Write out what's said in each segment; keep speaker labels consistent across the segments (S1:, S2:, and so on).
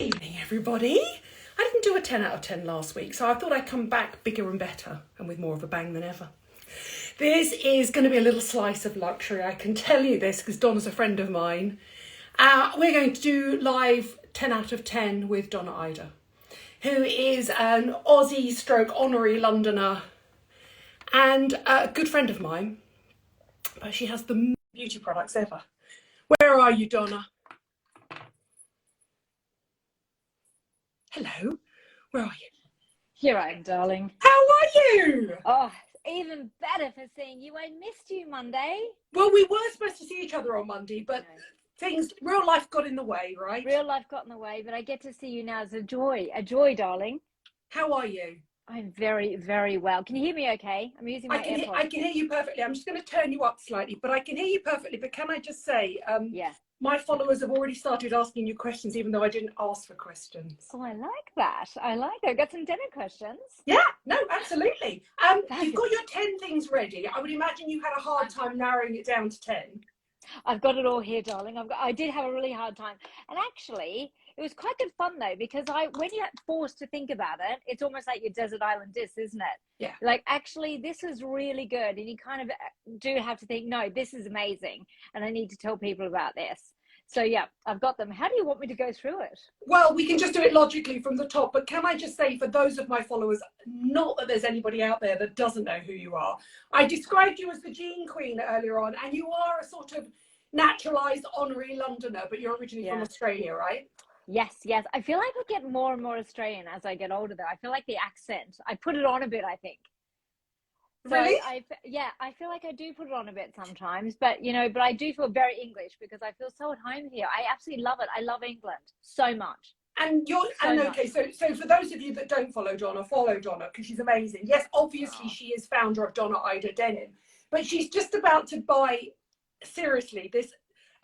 S1: Evening, everybody. I didn't do a 10 out of 10 last week, so I thought I'd come back bigger and better and with more of a bang than ever. This is going to be a little slice of luxury. I can tell you this because Donna's a friend of mine. We're going to do live 10 out of 10 with Donna Ida, who is an Aussie stroke honorary Londoner and a good friend of mine, but she has the most beauty products ever. Where are you, Donna? Hello, where are you?
S2: Here I am, darling.
S1: How are you?
S2: Oh, even better for seeing you. I missed you Monday.
S1: Well, we were supposed to see each other on Monday, but real life got in the way, right?
S2: Real life got in the way, but I get to see you now. It's a joy, darling.
S1: How are you?
S2: I'm very, very well. Can you hear me okay? I'm using my AirPods.
S1: I can hear you perfectly. I'm just going to turn you up slightly, but I can hear you perfectly. But can I just say,
S2: yeah.
S1: My followers have already started asking you questions, even though I didn't ask for questions.
S2: Oh, I like that. I like that. I've got some dinner questions.
S1: Yeah, no, absolutely. You've got your 10 things ready. I would imagine you had a hard time narrowing it down to 10.
S2: I've got it all here, darling. I did have a really hard time. And actually, it was quite good fun, though, because when you're forced to think about it, it's almost like your desert island dish, isn't it?
S1: Yeah.
S2: Like, actually, this is really good. And you kind of do have to think, no, this is amazing. And I need to tell people about this. So, yeah, I've got them. How do you want me to go through it?
S1: Well, we can just do it logically from the top. But can I just say, for those of my followers, not that there's anybody out there that doesn't know who you are, I described you as the Gene Queen earlier on, and you are a sort of naturalised honorary Londoner, but you're originally from Australia, right?
S2: Yes, yes. I feel like I get more and more Australian as I get older, though. I feel like the accent, I put it on a bit, I think. So
S1: really?
S2: I feel like I do put it on a bit sometimes, but but I do feel very English because I feel so at home here. I absolutely love it. I love England so much.
S1: And so for those of you that don't follow Donna because she's amazing. Yes, obviously she is founder of Donna Ida Denim, but she's just about to buy, seriously, this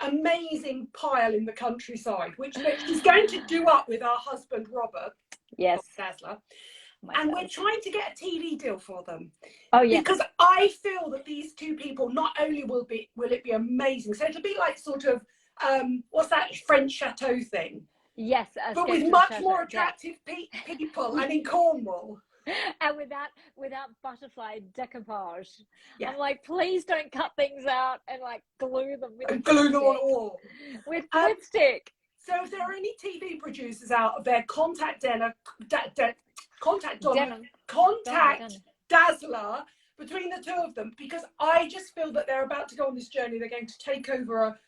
S1: amazing pile in the countryside, which she's going to do up with our husband Robert.
S2: Yes.
S1: Dazzler. And we're trying to get a TV deal for them.
S2: Oh yeah.
S1: Because I feel that these two people, not only will it be amazing, so it'll be like sort of what's that French chateau thing?
S2: Yes,
S1: but with much more attractive people and in Cornwall.
S2: And without butterfly decoupage. Yeah. I'm like, please don't cut things out and like glue them with
S1: glue them on a wall
S2: with lipstick.
S1: So if there are any TV producers out there, contact Donna, contact Dazzler, between the two of them, because I just feel that they're about to go on this journey. They're going to take over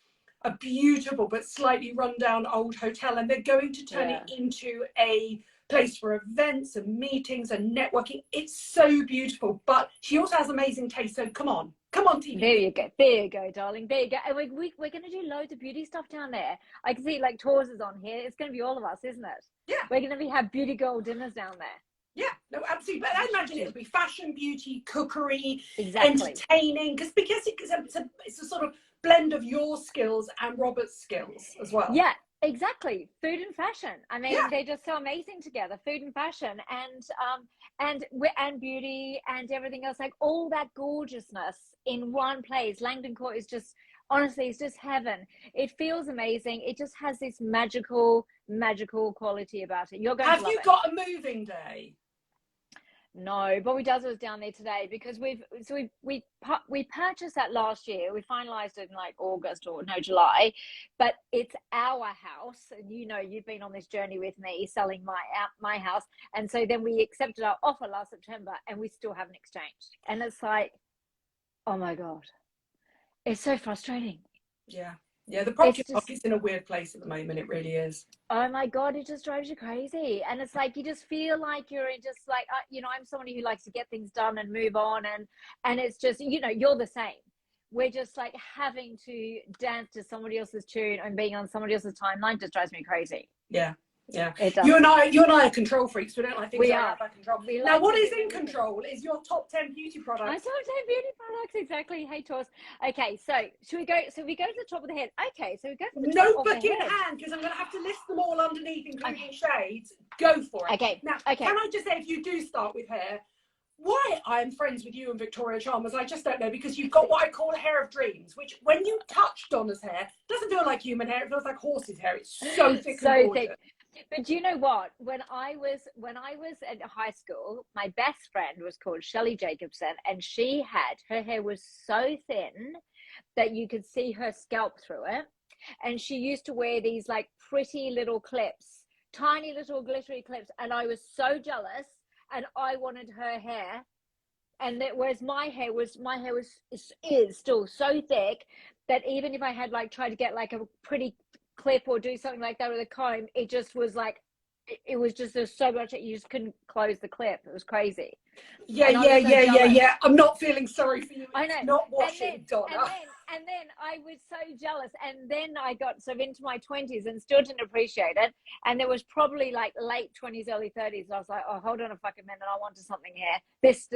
S1: a beautiful but slightly rundown old hotel, and they're going to turn it into a place for events and meetings and networking. It's so beautiful, but she also has amazing taste. So come on TV.
S2: There you go, darling. There you go. And we're going to do loads of beauty stuff down there. I can see like tours is on here. It's going to be all of us, isn't it?
S1: Yeah.
S2: We're going to have beauty girl dinners down there.
S1: Yeah, no, absolutely. But I imagine it'll be fashion, beauty, cookery,
S2: exactly.
S1: Entertaining, because it's a sort of blend of your skills and Robert's skills as well.
S2: Yeah, exactly. Food and fashion. I mean, they're just so amazing together. Food and fashion, and beauty and everything else. Like all that gorgeousness in one place. Langdon Court is just, honestly, it's just heaven. It feels amazing. It just has this magical quality about it. You're going to love it.
S1: Have you got a moving day?
S2: No, but we does was down there today because we purchased that last year. We finalized it in like August or no, July, but it's our house, and you've been on this journey with me selling my house, and so then we accepted our offer last September, and we still haven't exchanged, and it's like, oh my god, it's so frustrating.
S1: Yeah, the property market's in a weird place at the moment. It really is.
S2: Oh my god, it just drives you crazy, and it's like you just feel like you're in just like I'm somebody who likes to get things done and move on, and it's just you're the same. We're just like having to dance to somebody else's tune and being on somebody else's timeline just drives me crazy.
S1: Yeah. You and I are control freaks. We don't like things
S2: we
S1: that
S2: are
S1: out of control. Now, what is in control is your top 10 beauty products.
S2: My top 10 beauty products, exactly. Hey, Tos. Okay, so should we go? So we go to the top of the head. Okay, so we go to the top of the head.
S1: Notebook in hand, because I'm going to have to list them all underneath, including shades. Go for it.
S2: Okay.
S1: Now, can I just say, if you do start with hair, why I'm friends with you and Victoria Chalmers, I just don't know, because you've got what I call hair of dreams, which when you touch Donna's hair, doesn't feel like human hair, it feels like horse's hair. It's so thick and gorgeous.
S2: But do you know what? When I was at high school, my best friend was called Shelley Jacobson, and her hair was so thin that you could see her scalp through it. And she used to wear these like pretty little clips, tiny little glittery clips, and I was so jealous, and I wanted her hair. And that, whereas my hair is still so thick that even if I had like tried to get like a pretty clip or do something like that with a comb, it just was like it was just, there's so much that you just couldn't close the clip. It was crazy.
S1: Yeah. I'm not feeling sorry for you.
S2: I know.
S1: It's not washing, Donna.
S2: And then I was so jealous. And then I got sort of into my 20s and still didn't appreciate it. And there was probably like late 20s, early 30s. I was like, oh, hold on a fucking minute. I wanted something here. This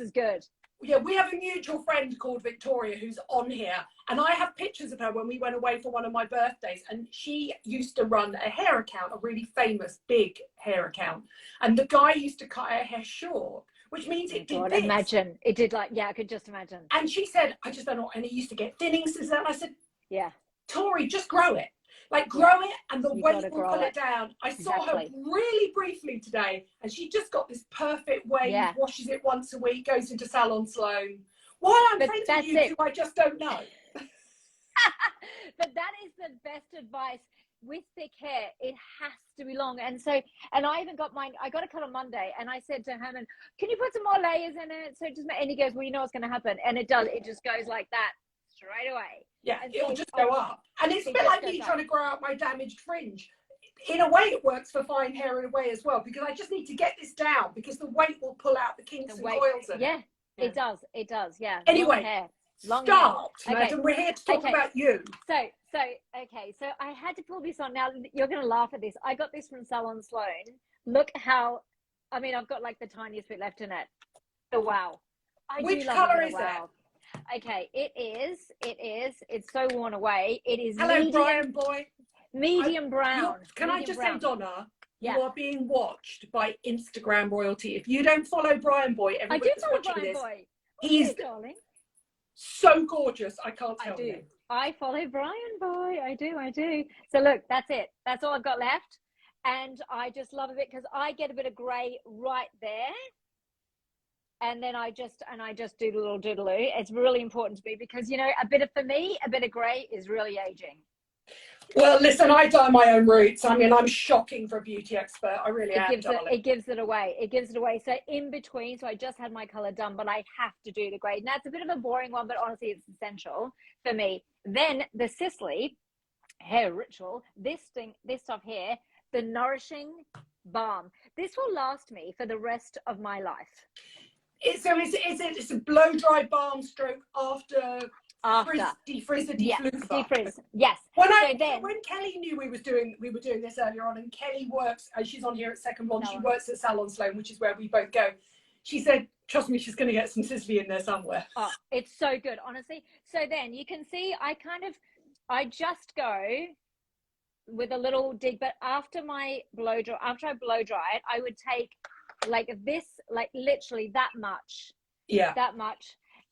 S2: is good.
S1: Yeah, we have a mutual friend called Victoria who's on here, and I have pictures of her when we went away for one of my birthdays, and she used to run a hair account, a really famous big hair account, and the guy used to cut her hair short, which means it did this.
S2: Imagine it did, like, yeah, I could just imagine.
S1: And she said, I just don't know, and it used to get thinning since then. I said,
S2: yeah,
S1: Tori, just grow it. Like, grow it, and the weight will pull it down. I saw her really briefly today, and she just got this perfect wave, washes it once a week, goes into Salon Sloan. Why I'm friends with you two, I just don't know.
S2: But that is the best advice. With thick hair, it has to be long. And so, and I even got mine, I got a cut on Monday, and I said to Herman, can you put some more layers in it? So just, and he goes, well, you know what's going to happen. And it does, it just goes like that straight away.
S1: Yeah, and it'll just go up. And it's a bit like me trying to grow out my damaged fringe. In a way, it works for fine hair in a way as well, because I just need to get this down, because the weight will pull out the kinks and coils in it.
S2: It does, yeah.
S1: Anyway, start, madam. We're here to talk about you.
S2: So I had to pull this on. Now, you're going to laugh at this. I got this from Salon Sloan. Look how, I mean, I've got like the tiniest bit left in it. Oh, wow.
S1: Which colour is it?
S2: Okay, it's so worn away. It is
S1: Hello, Brian boy.
S2: Medium brown.
S1: Can I just say, Donna, you are being watched by Instagram royalty. If you don't follow Brian Boy, everybody's watching
S2: Brian
S1: this.
S2: Boy.
S1: He's so gorgeous. I can't tell you.
S2: I follow Brian Boy. I do. So look, that's it. That's all I've got left. And I just love it because I get a bit of grey right there. And then I just do the little doodaloo. It's really important to me because, you know, for me, a bit of grey is really aging.
S1: Well, listen, I dye my own roots. I mean, I'm shocking for a beauty expert. I really am, darling.
S2: It gives it away. So in between, so I just had my colour done, but I have to do the grey. Now, it's a bit of a boring one, but honestly, it's essential for me. Then the Sisley hair ritual, this stuff here, the Nourishing Balm. This will last me for the rest of my life.
S1: It's a blow dry balm stroke after defrizz.
S2: Yes.
S1: When Kelly knew we were doing this earlier on, and Kelly works, she's on here at Second One. She works at Salon Sloan, which is where we both go. She said, trust me, she's going to get some Sisley in there somewhere.
S2: Oh, it's so good, honestly. So then you can see, I just go with a little dig, but after I blow dry it, I would take like this, like literally that much,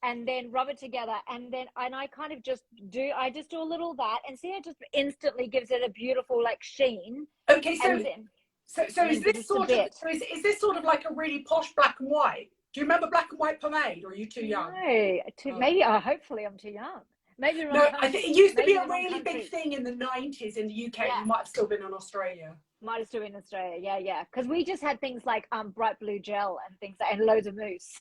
S2: and then rub it together, and I kind of just do a little of that, and see, it just instantly gives it a beautiful like sheen.
S1: Okay, so is this sort of like a really posh black and white? Do you remember black and white pomade, or are you too young?
S2: No, maybe. Hopefully, I'm too young. Maybe
S1: no. I think it used to be a really big thing in the 90s in the UK. You might have still been in Australia.
S2: Might have still been in Australia. Yeah. Because we just had things like bright blue gel and things and loads of mousse.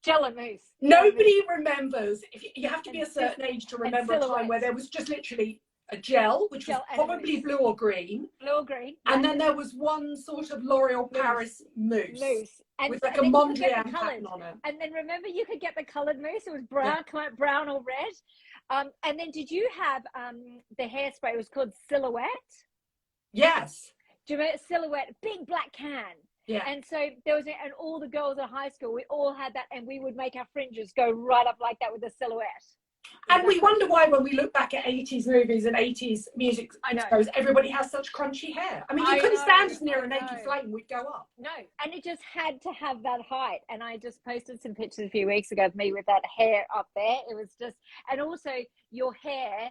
S2: Gel and mousse.
S1: Nobody remembers. If you have to be a certain age to remember a time where there was just literally a gel, which was probably blue or green. And then there was one sort of L'Oreal Paris mousse. With like a Mondrian pattern on it.
S2: And then remember, you could get the coloured mousse. It was brown or red. And then did you have the hairspray? It was called Silhouette.
S1: Yes.
S2: Do you remember Silhouette? Big black can.
S1: Yeah.
S2: And so there was, and all the girls at high school, we all had that, and we would make our fringes go right up like that with the Silhouette.
S1: And we wonder why, when we look back at 80s movies and 80s music shows, everybody has such crunchy hair. I mean, you couldn't stand us near a naked flame, we'd go up.
S2: No, and it just had to have that height. And I just posted some pictures a few weeks ago of me with that hair up there. It was just, and also your hair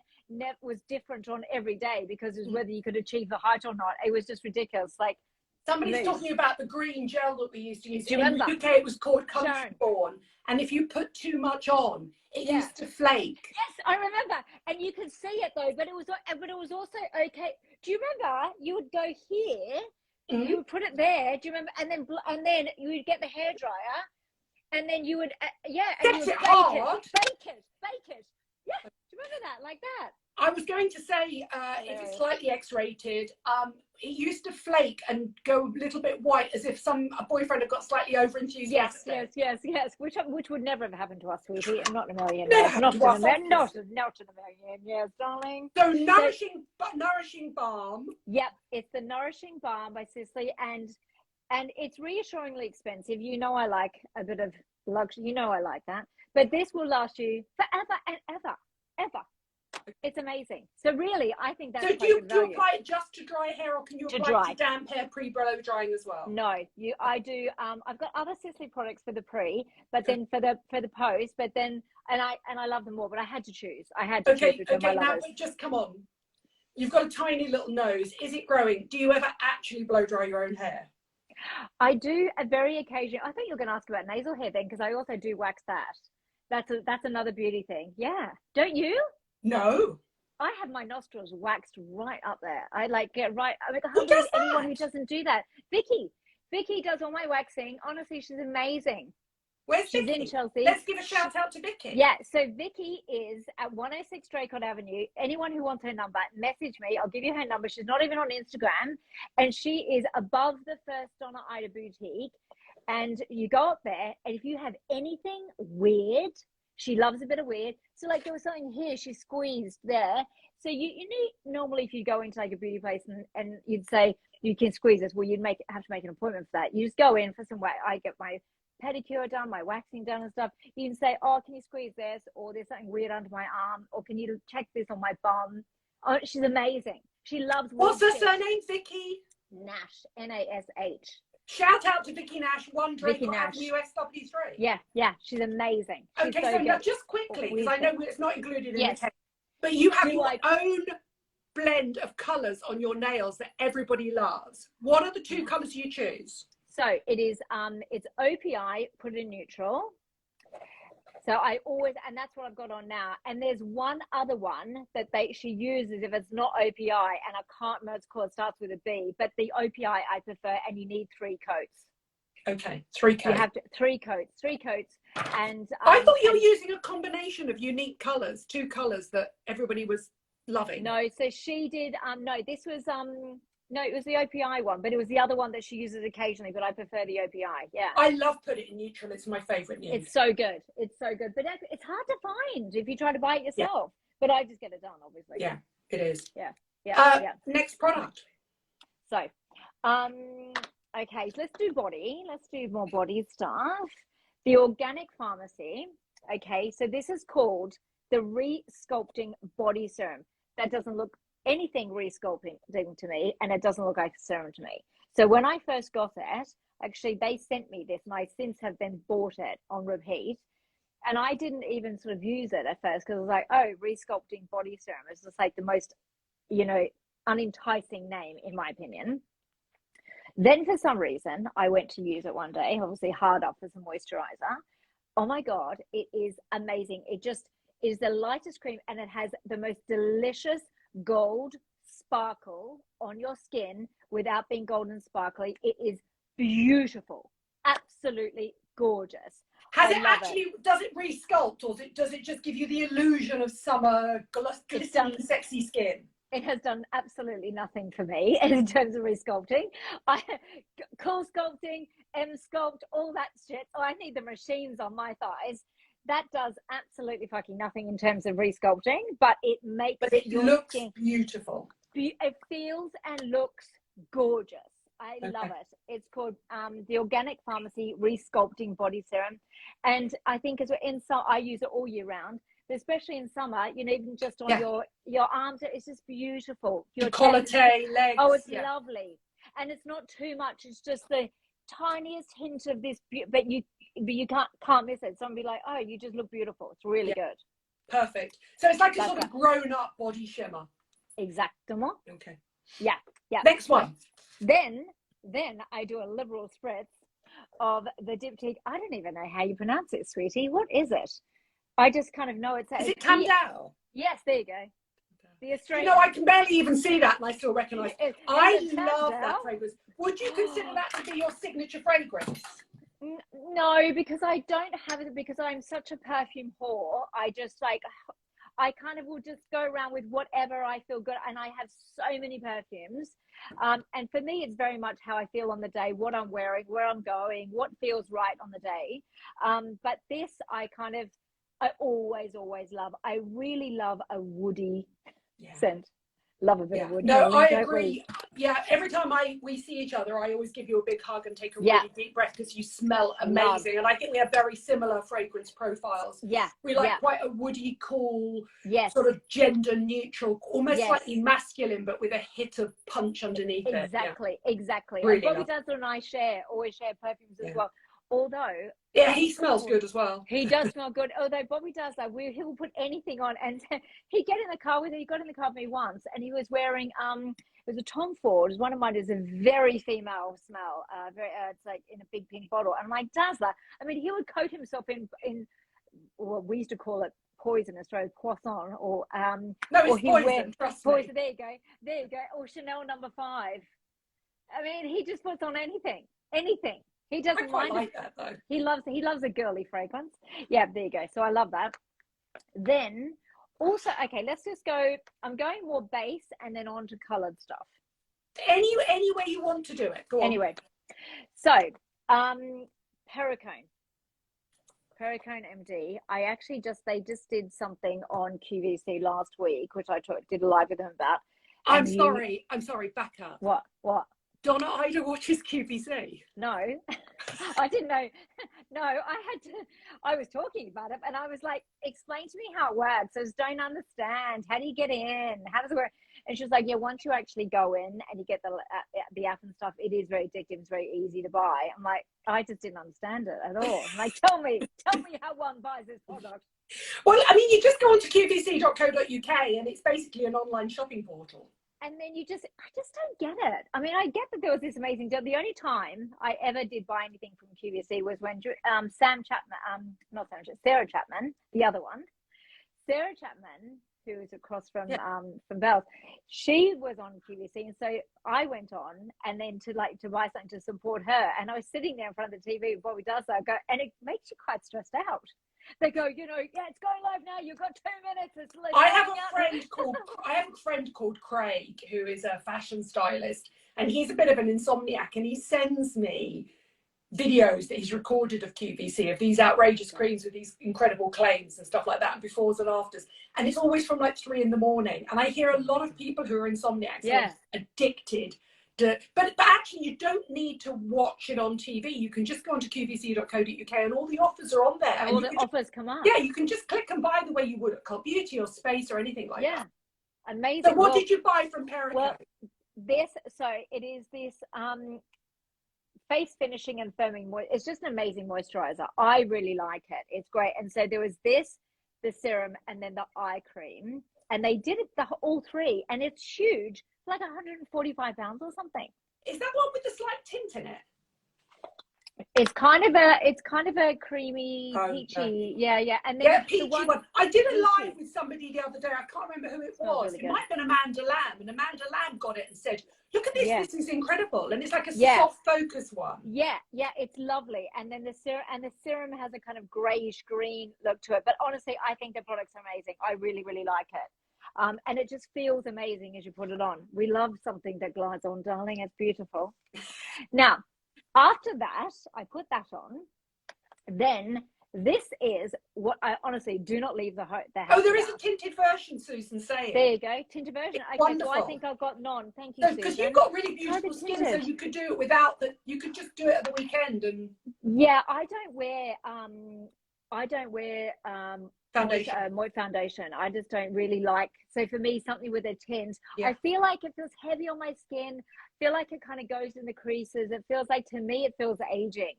S2: was different on every day because it was whether you could achieve the height or not. It was just ridiculous. Like,
S1: somebody's talking about the green gel that we used to use.
S2: Do you remember?
S1: In the UK, it was called Country Born, and if you put too much on, it used to flake.
S2: Yes, I remember, and you could see it though. But it was also okay. Do you remember? You would go here, you would put it there. Do you remember? And then you would get the hairdryer, and then you would and you would bake it. Yeah, do you remember that? Like that.
S1: I was going to say, if it's slightly X-rated, it used to flake and go a little bit white, as if a boyfriend had got slightly over-enthusiastic.
S2: Yes. Which would never have happened to us, sweetie. Not in a million
S1: Never
S2: years.
S1: happened to us,
S2: Not in a million years, darling.
S1: So Nourishing Balm.
S2: Yep, it's the Nourishing Balm by Cicely, and it's reassuringly expensive. You know I like a bit of luxury. You know I like that. But this will last you forever and ever. It's amazing. So really, I think that's.
S1: So do you apply it just to dry hair, or can you apply it to damp hair pre-blow drying as well?
S2: No, I do. I've got other Cicely products for the pre, but then for the post, but then and I love them all, but I had to choose.
S1: Okay, now just come on. You've got a tiny little nose. Is it growing? Do you ever actually blow dry your own hair?
S2: I do a very occasionally. I thought you were going to ask about nasal hair then, because I also do wax that. That's another beauty thing. Yeah, don't you?
S1: No.
S2: I have my nostrils waxed right up there. I get right. I can't believe anyone who doesn't do that. Vicky does all my waxing. Honestly, she's amazing.
S1: Where's
S2: she's
S1: Vicky?
S2: In Chelsea.
S1: Let's give a shout out to Vicky.
S2: Yeah, so Vicky is at 106 Draycott Avenue. Anyone who wants her number, message me. I'll give you her number. She's not even on Instagram. And she is above the first Donna Ida boutique. And you go up there, and if you have anything weird, she loves a bit of weird. So like there was something here, she squeezed there. So you know, normally if you go into like a beauty place and you'd say, you can squeeze this, well, you'd have to make an appointment for that. You just go in for some wax. I get my pedicure done, my waxing done and stuff. You can say, oh, can you squeeze this? Or there's something weird under my arm. Or can you check this on my bum? Oh, she's amazing. She loves.
S1: What's her surname, Vicky?
S2: Nash, Nash.
S1: Shout out to Vicky Nash, one Draycott Avenue, SW3.
S2: Yeah, she's amazing. She's
S1: so now just quickly, because I know it's not included in the text, but you have your own blend of colours on your nails that everybody loves. What are the two colours you choose?
S2: So it is, it's OPI, put in neutral. So I always, and that's what I've got on now. And there's one other one that she uses if it's not OPI, and I can't remember what it's called. It starts with a B, but the OPI I prefer, and you need 3 coats.
S1: Okay, 3 coats.
S2: You have to, 3 coats. And
S1: I thought you were using a combination of unique colours, 2 colours that everybody was loving.
S2: No, so she did, no, this was, no, it was the OPI one, but it was the other one that she uses occasionally, but I prefer the OPI. Yeah.
S1: I love Put It in Neutral. It's my favourite news.
S2: It's so good. It's so good. But it's hard to find if you try to buy it yourself. But I just get it done, obviously.
S1: Yeah, it is.
S2: Yeah.
S1: Next product.
S2: So, okay, so let's do body. Let's do more body stuff. The Organic Pharmacy. Okay, so this is called the Re-Sculpting Body Serum. That doesn't look anything Re-Sculpting to me, and it doesn't look like a serum to me. So when I first got it, actually they sent me this, and I since have then bought it on repeat, and I didn't even sort of use it at first because I was like, oh, Re-Sculpting Body Serum is just like the most, unenticing name in my opinion. Then for some reason I went to use it one day, obviously hard up for some moisturizer. Oh my god, it is amazing. It just is the lightest cream, and it has the most delicious gold sparkle on your skin without being golden sparkly. It is beautiful, absolutely gorgeous.
S1: Does it re-sculpt, or does it just give you the illusion of summer glistening sexy skin?
S2: It has done absolutely nothing for me in terms of re-sculpting. Cool sculpting, M-sculpt, all that shit. Oh, I need the machines on my thighs. That does absolutely fucking nothing in terms of re-sculpting, but it makes
S1: looks beautiful.
S2: It feels and looks gorgeous. I love it. It's called the Organic Pharmacy Re-Sculpting Body Serum, and I think as we're in summer, I use it all year round, but especially in summer. Even just on your arms, it's just beautiful. Your
S1: décolleté, legs.
S2: Oh, it's lovely, and it's not too much. It's just the tiniest hint of this, but you can't miss it. Somebody be like, oh, you just look beautiful. It's really good.
S1: Perfect. So it's like a
S2: That's
S1: sort of grown-up body shimmer.
S2: Exactement.
S1: Okay.
S2: Yeah.
S1: Next one.
S2: Then I do a liberal spritz of the diptyque. I don't even know how you pronounce it, sweetie. What is it? I just kind of know it's.
S1: Is it Tam Dao?
S2: Yes, there you go. The Australian.
S1: You know, I can barely even see that, and I still recognise. I
S2: it
S1: love
S2: Tam
S1: that
S2: Dao?
S1: fragrance. Would you consider that to be your signature fragrance?
S2: No, because I don't have it, because I'm such a perfume whore. I just I kind of will just go around with whatever I feel good, and I have so many perfumes. And for me, it's very much how I feel on the day, what I'm wearing, where I'm going, what feels right on the day. But this, I always love. I really love a woody scent. Love a bit of wood.
S1: No,
S2: Darling,
S1: I agree. Yeah, every time we see each other, I always give you a big hug and take a really deep breath because you smell amazing. And I think we have very similar fragrance profiles.
S2: Yeah.
S1: We like quite a woody, cool,
S2: yes,
S1: sort of gender neutral, almost slightly masculine, but with a hit of punch underneath it.
S2: Exactly.
S1: Really
S2: and Bobby Dazzler and I always share perfumes as well. Although
S1: he smells good as well.
S2: He does smell good. Although Bobby does that, he will put anything on, and he got in the car with me once, and he was wearing it was a Tom Ford. It was one of mine. It's a very female smell. It's like in a big pink bottle. And I'm like, Dazzler. I mean, he would coat himself in what we used to call it poison, Australia, poisson, or
S1: no, it's
S2: or he
S1: poison. Trust me.
S2: Poison. There you go. Or Chanel No. 5. I mean, he just puts on anything. He doesn't mind
S1: like that though.
S2: He loves a girly fragrance. Yeah, there you go. So I love that. Then also, okay, let's just go. I'm going more base and then on to colored stuff.
S1: Any way you want to do it. Go on.
S2: Anyway, so Perricone MD. They just did something on QVC last week, which I did a live with them about.
S1: I'm sorry. Back up.
S2: What?
S1: Donna Ida watches QVC.
S2: No, I didn't know. No, I was talking about it and I was like, explain to me how it works. I just don't understand. How do you get in? How does it work? And she was like, yeah, once you actually go in and you get the app and stuff, it is very addictive. It's very easy to buy. I'm like, I just didn't understand it at all. I'm like, tell me how one buys this product.
S1: Well, I mean, you just go onto qvc.co.uk and it's basically an online shopping portal.
S2: And then I just don't get it. I mean, I get that there was this amazing deal. The only time I ever did buy anything from QVC was when Sarah Chapman, the other one, Sarah Chapman, who is across from Bells, she was on QVC, and so I went on, and then to buy something to support her, and I was sitting there in front of the TV with Bobby does that, and it makes you quite stressed out. They go, it's going live now. You've got 2 minutes.
S1: I have a friend called Craig, who is a fashion stylist, and he's a bit of an insomniac, and he sends me videos that he's recorded of QVC, of these outrageous creams with these incredible claims and stuff like that, and befores and afters. And it's always from like 3 a.m. And I hear a lot of people who are insomniacs are addicted. But actually, you don't need to watch it on TV. You can just go onto qvc.co.uk and all the offers are on there.
S2: And all the offers come up.
S1: Yeah, you can just click and buy the way you would at Cult Beauty or Space or anything like that.
S2: Yeah, amazing.
S1: So what did you buy from Perricone?
S2: Well, it is this face finishing and firming. It's just an amazing moisturizer. I really like it. It's great. And so there was the serum, and then the eye cream. And they did it all three, and it's huge. It's like 145 pounds or something.
S1: Is that one with the slight tint in it?
S2: It's kind of a creamy, peachy, yeah. And then
S1: peachy one. I did a live with somebody the other day. I can't remember who it was. Really, it might have been Amanda Lamb, and Amanda Lamb got it and said, "Look at this. Yeah. This is incredible." And it's like a soft focus one. Yeah,
S2: it's lovely. And then the serum has a kind of grayish green look to it. But honestly, I think the product's amazing. I really, really like it. And it just feels amazing as you put it on. We love something that glides on, darling. It's beautiful. Now, after that, I put that on. Then this is what I honestly do not leave the house.
S1: Oh, there is a tinted version, Susan, saying.
S2: There you go, tinted version.
S1: It's wonderful.
S2: So I think I've got none. Thank you, Susan.
S1: Because you've got really beautiful skin, so you could do it without that. You could just do it at the weekend and.
S2: Yeah, I don't wear
S1: foundation.
S2: Moist foundation. I just don't really like. So for me, something with a tint, I feel like it feels heavy on my skin. I feel like it kind of goes in the creases. It feels like, to me, it feels aging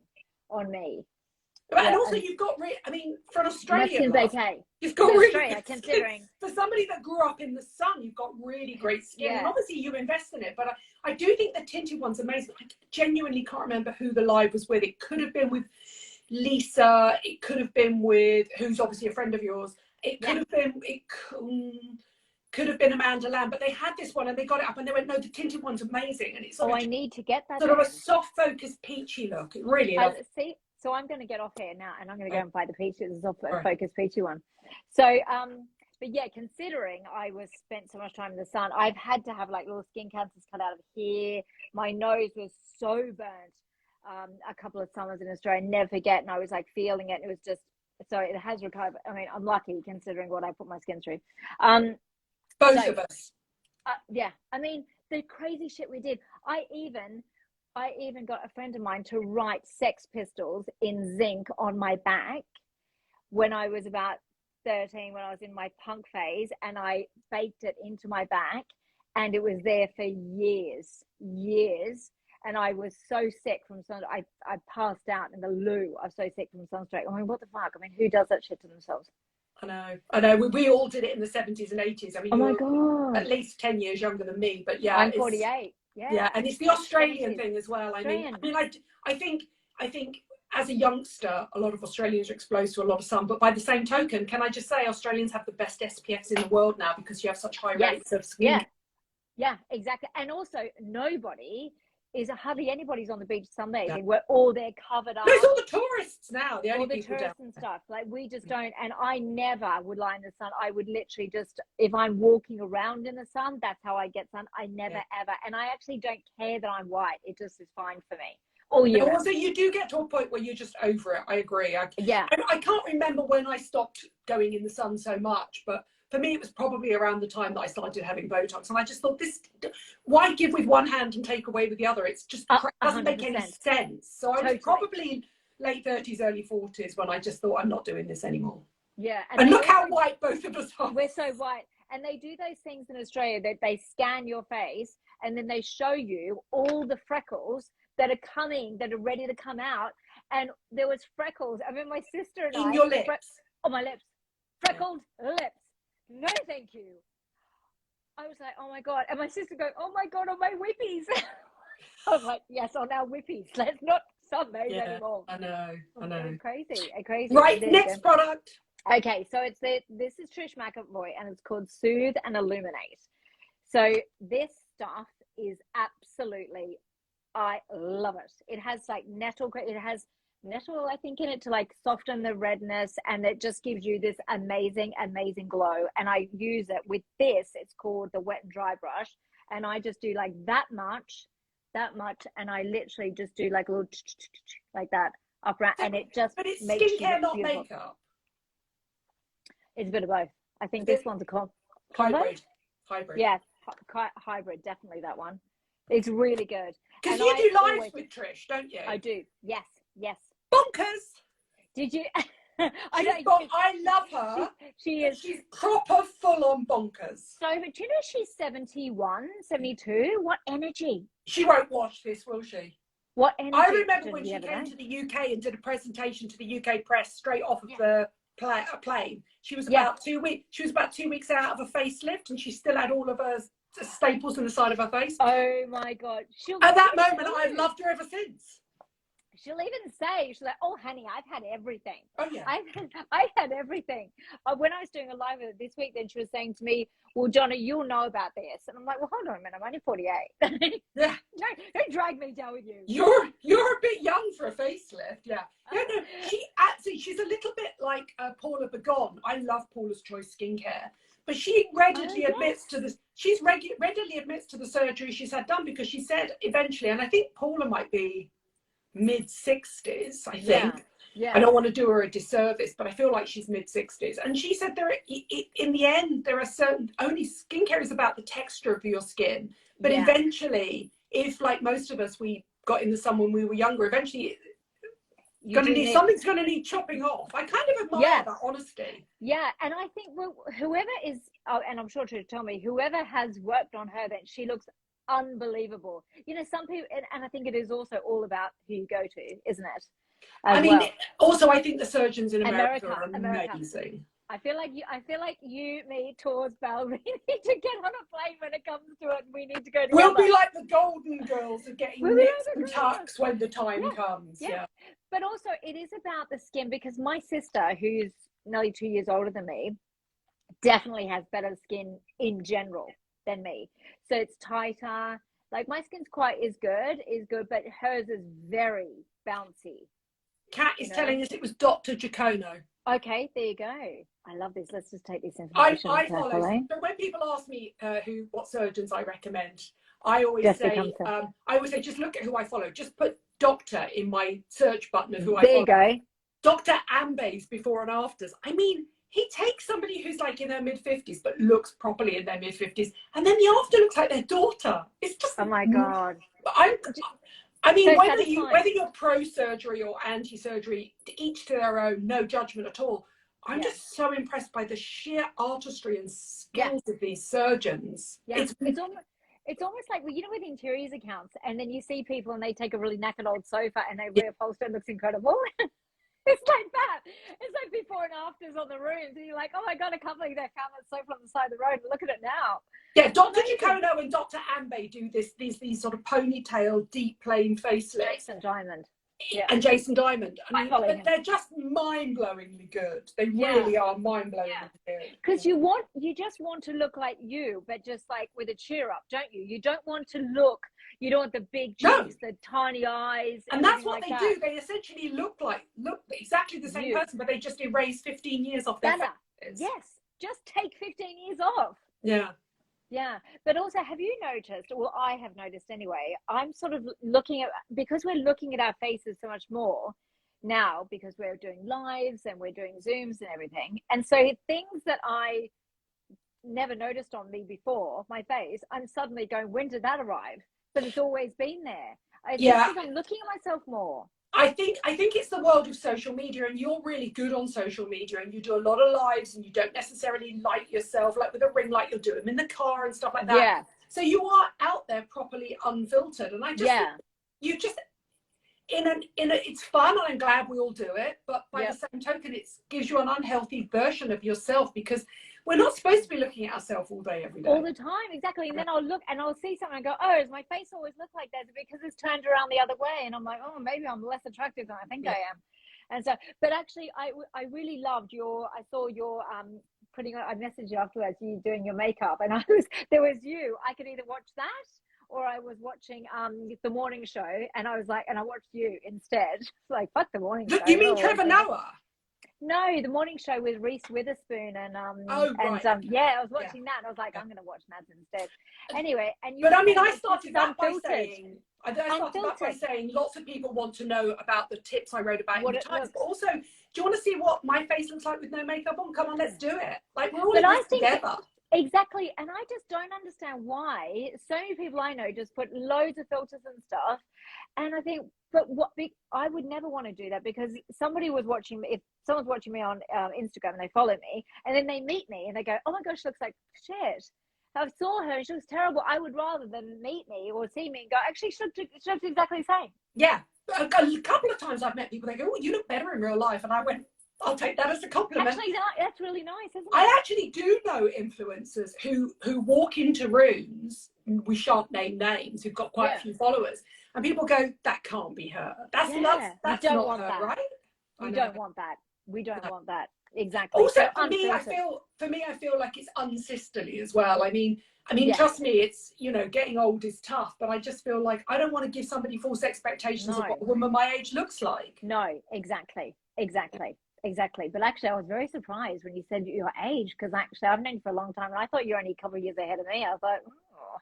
S2: on me.
S1: And also you've got, I mean, for an Australian,
S2: okay.
S1: You've got really
S2: Australia, considering
S1: for somebody that grew up in the sun, you've got really great skin, and obviously you invest in it. But I do think the tinted one's amazing. I genuinely can't remember who the live was with. It could have been with Lisa. It could have been with, who's obviously a friend of yours. It could have been. Could have been Amanda Lamb, but they had this one and they got it up and they went, no, the tinted one's amazing, and it's sort of,
S2: I need to get that.
S1: Sort of a soft focus peachy look. It really is.
S2: See. So I'm going to get off here now, and I'm going to go and buy the peachy, the soft focus peachy one. So, but yeah, considering I spent so much time in the sun, I've had to have like little skin cancers cut out of here. My nose was so burnt a couple of summers in Australia. Never forget, and I was like feeling it. It was just, so it has recovered. I mean, I'm lucky considering what I put my skin through.
S1: Both of us.
S2: Yeah, I mean, the crazy shit we did. I even got a friend of mine to write Sex Pistols in zinc on my back when I was about 13, when I was in my punk phase, and I baked it into my back, and it was there for years. And I was so sick from I passed out in the loo. I was so sick from sunstroke. I mean, what the fuck? I mean, who does that shit to themselves?
S1: I know. We all did it in the 70s and 80s. I mean,
S2: oh my God,
S1: at least 10 years younger than me, but yeah,
S2: I'm 48.
S1: Yeah, and it's the Australian thing as well. I mean, I think as a youngster, a lot of Australians are exposed to a lot of sun. But by the same token, can I just say Australians have the best SPFs in the world now because you have such high rates of skin.
S2: Yeah, exactly. And also, hardly anybody's on the beach Sunday. We're all there covered up.
S1: There's all the tourists now.
S2: All the tourists and stuff. Like, we just don't. And I never would lie in the sun. I would literally just, if I'm walking around in the sun, that's how I get sun. I never ever. And I actually don't care that I'm white. It just is fine for me.
S1: Also, you do get to a point where you're just over it. I agree. I can't remember when I stopped going in the sun so much, but for me, it was probably around the time that I started having Botox. And I just thought, why give with one hand and take away with the other? It's just doesn't make any sense. So I was probably late 30s, early 40s when I just thought, I'm not doing this anymore.
S2: Yeah.
S1: And look how white both of us are.
S2: We're so white. And they do those things in Australia that they scan your face and then they show you all the freckles that are coming, that are ready to come out. And there was freckles. I mean, my sister and
S1: in your lips.
S2: On my lips. Freckled lips. No, thank you. I was like, oh my God. And my sister goes, oh my God, on my whippies. I was like, yes, on our whippies. Let's not sub those anymore.
S1: I know.
S2: Crazy.
S1: Right, next product.
S2: Okay, so this is Trish McAvoy, and it's called Soothe and Illuminate. So this stuff is absolutely, I love it. It has like nettle, I think, in it to like soften the redness, and it just gives you this amazing glow. And I use it with this, it's called the wet and dry brush, and I just do like that much, and I literally just do like a little like that up around, and it just
S1: but it's
S2: makes
S1: skincare, not
S2: beautiful.
S1: Makeup.
S2: It's a bit of both. I think this one's a
S1: hybrid.
S2: Yeah, hybrid, definitely that one. It's really good.
S1: Because you do lives with Trish, don't you?
S2: I do. Yes.
S1: Bonkers.
S2: Did you?
S1: I love her. She's proper full on bonkers.
S2: So, but you know, she's 71, 72. What energy?
S1: She won't watch this, will she?
S2: What energy?
S1: I remember when she came to the UK and did a presentation to the UK press straight off of the plane. She was about 2 weeks. She was about 2 weeks out of a facelift, and she still had all of her staples in the side of her face.
S2: Oh my God!
S1: At that moment, I've loved her ever since.
S2: She'll even say, she's like, oh, honey, I've had everything.
S1: Oh, yeah.
S2: I've had everything. When I was doing a live this week, then she was saying to me, well, Donna, you'll know about this. And I'm like, well, hold on a minute. I'm only 48.
S1: Yeah.
S2: Don't drag me down with you.
S1: You're a bit young for a facelift. Yeah. No, she's a little bit like Paula Begon. I love Paula's Choice skincare. But she readily admits to the readily admits to the surgery she's had done, because she said eventually, and I think Paula might be mid-60s, I think.
S2: Yeah.
S1: I don't want to do her a disservice, but I feel like she's mid-60s. And she said in the end, there are only skincare is about the texture of your skin. But eventually, if like most of us, we got in the sun when we were younger, eventually something's going to need chopping off. I kind of admire that honesty.
S2: Yeah, and I think whoever is, and I'm sure she'll tell me, whoever has worked on her, that she looks unbelievable. You know, some people, and I think it is also all about who you go to, isn't it?
S1: I mean, also I think the surgeons in America are
S2: America.
S1: amazing.
S2: I feel like you, me, towards Belle, we need to get on a plane when it comes to it. We need to go together.
S1: We'll be like the golden girls of getting nips and tucks when the time comes. Yeah.
S2: But also, it is about the skin, because my sister, who's nearly 2 years older than me, definitely has better skin in general than me. So it's tighter. Like, my skin's is good, but hers is very bouncy.
S1: Kat is telling us it was Dr. Giacono.
S2: Okay, there you go. I love this. Let's just take this information.
S1: I follow. So when people ask me what surgeons I recommend, I always say just look at who I follow. Just put doctor in my search button of who I follow. There you go. Dr. Ambe's before and afters. I mean, he takes somebody who's like in their mid-50s but looks properly in their mid-50s, and then the after looks like their daughter. It's just,
S2: oh my God.
S1: I mean, so whether you're pro-surgery or anti-surgery, each to their own, no judgment at all. I'm just so impressed by the sheer artistry and skills of these surgeons. Yeah.
S2: It's almost like, well, you know, with interiors accounts, and then you see people and they take a really knackered old sofa and they reupholster, it looks incredible. It's like that. It's like before and afters on the rooms, and you're like, oh my God, I can't believe they found that sofa on the side of the road, and look at it now. Yeah, Dr. Giacono and Dr. Ambe do these sort of ponytail, deep plane facelifts. Jason Diamond.
S1: Yeah. And Jason Diamond. I mean, they're just mind-blowingly good. They really are mind-blowingly good.
S2: Because you just want to look like you, but just like with a cheer up, don't you? You don't want the big cheeks, the tiny eyes.
S1: And that's what they do. They essentially look exactly the same person, but they just erase 15 years off their faces.
S2: Yes, just take 15 years off.
S1: Yeah.
S2: Yeah, but also, have you noticed, well, I have noticed anyway, I'm sort of because we're looking at our faces so much more now, because we're doing lives and we're doing Zooms and everything. And so things that I never noticed on me before, my face, I'm suddenly going, when did that arrive? But it's always been there. I think I'm looking at myself more.
S1: I think it's the world of social media, and you're really good on social media, and you do a lot of lives, and you don't necessarily light yourself like with a ring light. You'll do them in the car and stuff like that. Yeah. So you are out there properly unfiltered, and I just you just it's fun, and I'm glad we all do it. But by the same token, it gives you an unhealthy version of yourself, because we're not supposed to be looking at ourselves all day, every day.
S2: All the time, exactly. And then I'll look and I'll see something and go, oh, does my face always look like that? Because it's turned around the other way. And I'm like, oh, maybe I'm less attractive than I think I am. And so, but actually, I really loved I saw your putting on, I messaged you afterwards, you doing your makeup. And there was you. I could either watch that, or I was watching the morning show, and I was like, and I watched you instead. Like, fuck the morning show.
S1: You mean Trevor Noah?
S2: No, the morning show with Reese Witherspoon and I was watching that, and I was like, I'm going to watch Mads instead. Anyway,
S1: I started that by saying lots of people want to know about the tips I wrote about in the Times, but also, do you want to see what my face looks like with no makeup on? Come on, let's do it. Like, we're all in this together.
S2: Exactly, and I just don't understand why so many people I know just put loads of filters and stuff, and I think, but I would never want to do that, because somebody was watching me. If someone's watching me on Instagram and they follow me, and then they meet me and they go, "Oh my gosh, she looks like shit. I saw her and she looks terrible." I would rather than meet me or see me and go, "Actually, she looks exactly the same."
S1: Yeah, a couple of times I've met people. They go, "Oh, you look better in real life," and I went, I'll take that as a compliment.
S2: Actually, that's really nice, isn't it?
S1: I actually do know influencers who walk into rooms, we shan't name names, who've got quite a few followers, and people go, "That can't be her. That's not her, right?"
S2: We don't want that. We don't want that. Exactly.
S1: Also, for me, I feel like it's unsisterly as well. I mean, trust me, it's, getting old is tough, but I just feel like I don't want to give somebody false expectations of what a woman my age looks like.
S2: No, exactly. But actually, I was very surprised when you said your age, because actually I've known you for a long time, and I thought you were only a couple of years ahead of me. I was like,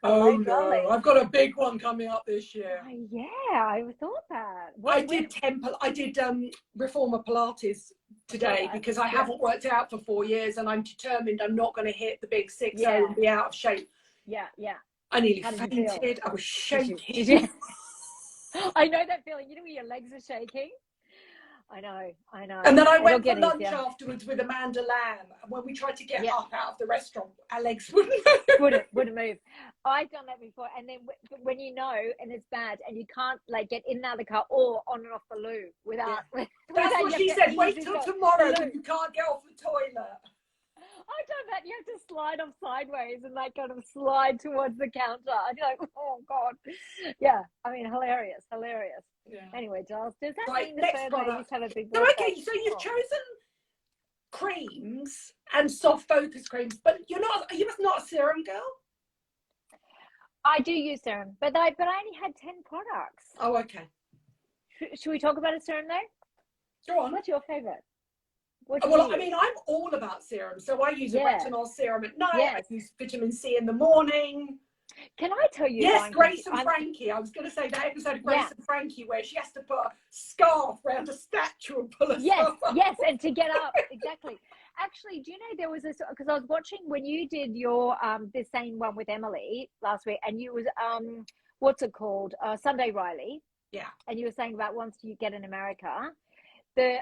S1: oh no, I've got a big one coming up this year.
S2: Yeah, I thought that.
S1: I did Reformer Pilates today because I haven't worked out for 4 years, and I'm determined I'm not going to hit the big 6-0 and be out of shape.
S2: Yeah.
S1: I nearly fainted. I was shaking.
S2: I know that feeling. You know when your legs are shaking? I know.
S1: And then I went for
S2: get
S1: lunch
S2: easier.
S1: afterwards with Amanda Lamb. And when we tried to get
S2: Yeah.
S1: up out of the restaurant, our legs wouldn't move.
S2: Wouldn't move. I've done that before. And then when you know, and it's bad, and you can't like get in and out of the car or on and off the loo without.
S1: Yeah.
S2: without
S1: That's what she said. Wait till tomorrow when you can't get off the toilet.
S2: I've done that. You have to slide off sideways and like kind of slide towards the counter. And you're like, oh God. Yeah. I mean, hilarious.
S1: Yeah.
S2: Anyway, Giles, does that
S1: Right,
S2: mean the
S1: next
S2: third
S1: product.
S2: lady's have a big
S1: No,
S2: birthday?
S1: okay, so you've chosen creams and soft focus creams, but you must not a serum girl.
S2: I do use serum, but I only had 10 products.
S1: Oh, okay.
S2: Should we talk about a serum though?
S1: Go on.
S2: What's your favorite?
S1: Well, I mean, I'm all about serum. So I use a retinol serum at night.
S2: Yes.
S1: I use vitamin C in the morning.
S2: Can I tell you?
S1: Yes, Grace and Frankie. I was going to say that episode of Grace and Frankie where she has to put a scarf around a statue and pull herself up.
S2: Yes, and to get up. Exactly. Actually, do you know there was because I was watching when you did your the same one with Emily last week, and you was what's it called? Sunday Riley.
S1: Yeah. And
S2: you were saying about once you get in America. The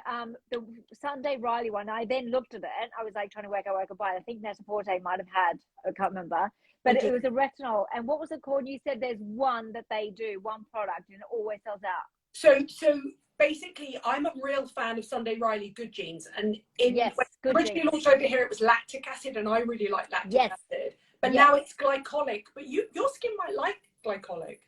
S2: Sunday Riley one, I then looked at it. I was like trying to work out where I could buy it. I think Net-a-Porter might have had, I can't remember, but it was a retinol. And what was it called? You said there's one that they do, one product, and it always sells out.
S1: So basically, I'm a real fan of Sunday Riley Good Genes, and when originally launched over here, it was lactic acid, and I really like lactic acid. But now it's glycolic. But your skin might like glycolic.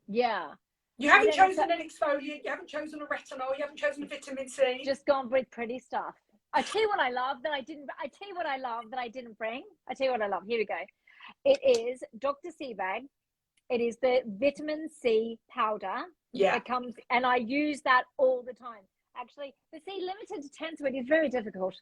S2: Yeah.
S1: You haven't chosen an exfoliant, you haven't chosen a retinol, you haven't chosen a vitamin C.
S2: Just gone with pretty stuff. I tell you what I love that I didn't bring. I tell you what I love. Here we go. It is Dr. Seabag. It is the vitamin C powder.
S1: Yeah.
S2: It comes, and I use that all the time. Actually, the C limited to 10, so it is very difficult.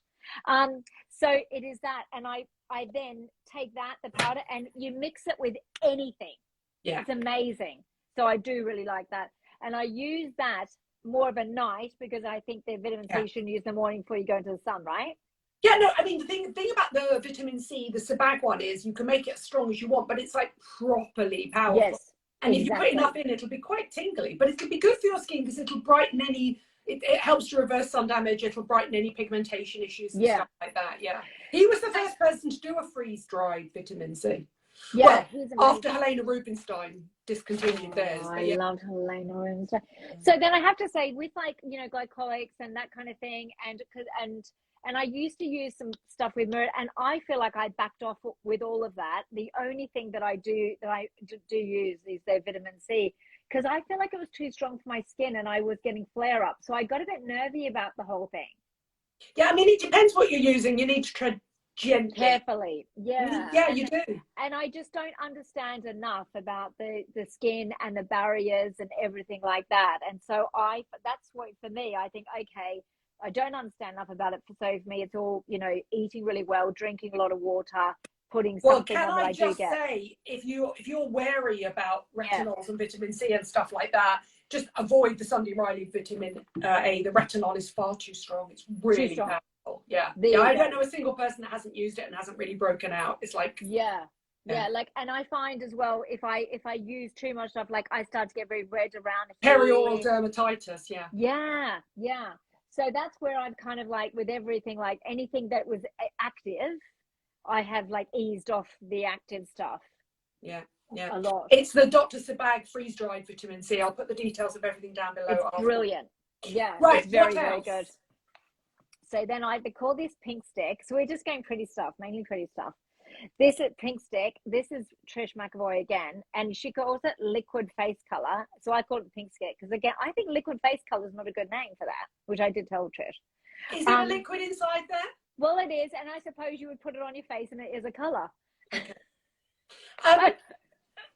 S2: So it is that, and I then take that, the powder, and you mix it with anything.
S1: Yeah.
S2: It's amazing. So I do really like that. And I use that more of a night because I think the vitamin C shouldn't use in the morning before you go into the sun, right?
S1: Yeah, no, I mean, the thing about the vitamin C, the Sabag one is you can make it as strong as you want, but it's like properly powerful. Yes, and if you put enough in, it'll be quite tingly, but it'll be good for your skin because it'll brighten it helps to reverse sun damage. It'll brighten any pigmentation issues and stuff like that. Yeah. He was the first person to do a freeze-dried vitamin C. Yeah, well, after Helena Rubinstein discontinued theirs.
S2: I loved Helena Rubinstein. So then I have to say, with like glycolics and that kind of thing, and I used to use some stuff with Merit, and I feel like I backed off with all of that. The only thing that I do use is their vitamin C because I feel like it was too strong for my skin and I was getting flare up. So I got a bit nervy about the whole thing.
S1: Yeah, I mean, it depends what you're using. You need to tread gently.
S2: Carefully. Yeah,
S1: you do.
S2: And I just don't understand enough about the skin and the barriers and everything like that. And so that's what for me, I think, okay, I don't understand enough about it. So for me, it's all, eating really well, drinking a lot of water, putting something on that I do get.
S1: Can I just say, if you're wary about retinols and vitamin C and stuff like that, just avoid the Sunday Riley vitamin A. The retinol is far too strong. It's really powerful. Yeah. I don't know a single person that hasn't used it and hasn't really broken out. It's like
S2: like, and I find as well if I use too much stuff, like I start to get very red around
S1: perioral dermatitis.
S2: Yeah. So that's where I'm kind of like with everything, like anything that was active, I have like eased off the active stuff. Yeah. A lot.
S1: It's the Dr. Sabag freeze-dried vitamin C. I'll put the details of everything down below.
S2: It's brilliant. Yeah,
S1: right.
S2: It's very, very good. So then they call this pink stick. So we're just going pretty stuff, mainly pretty stuff. This is pink stick. This is Trish McAvoy again, and she calls it liquid face color. So I call it pink stick because again, I think liquid face color is not a good name for that, which I did tell Trish.
S1: Is there a liquid inside there?
S2: Well, it is, and I suppose you would put it on your face, and it is a color.
S1: Okay.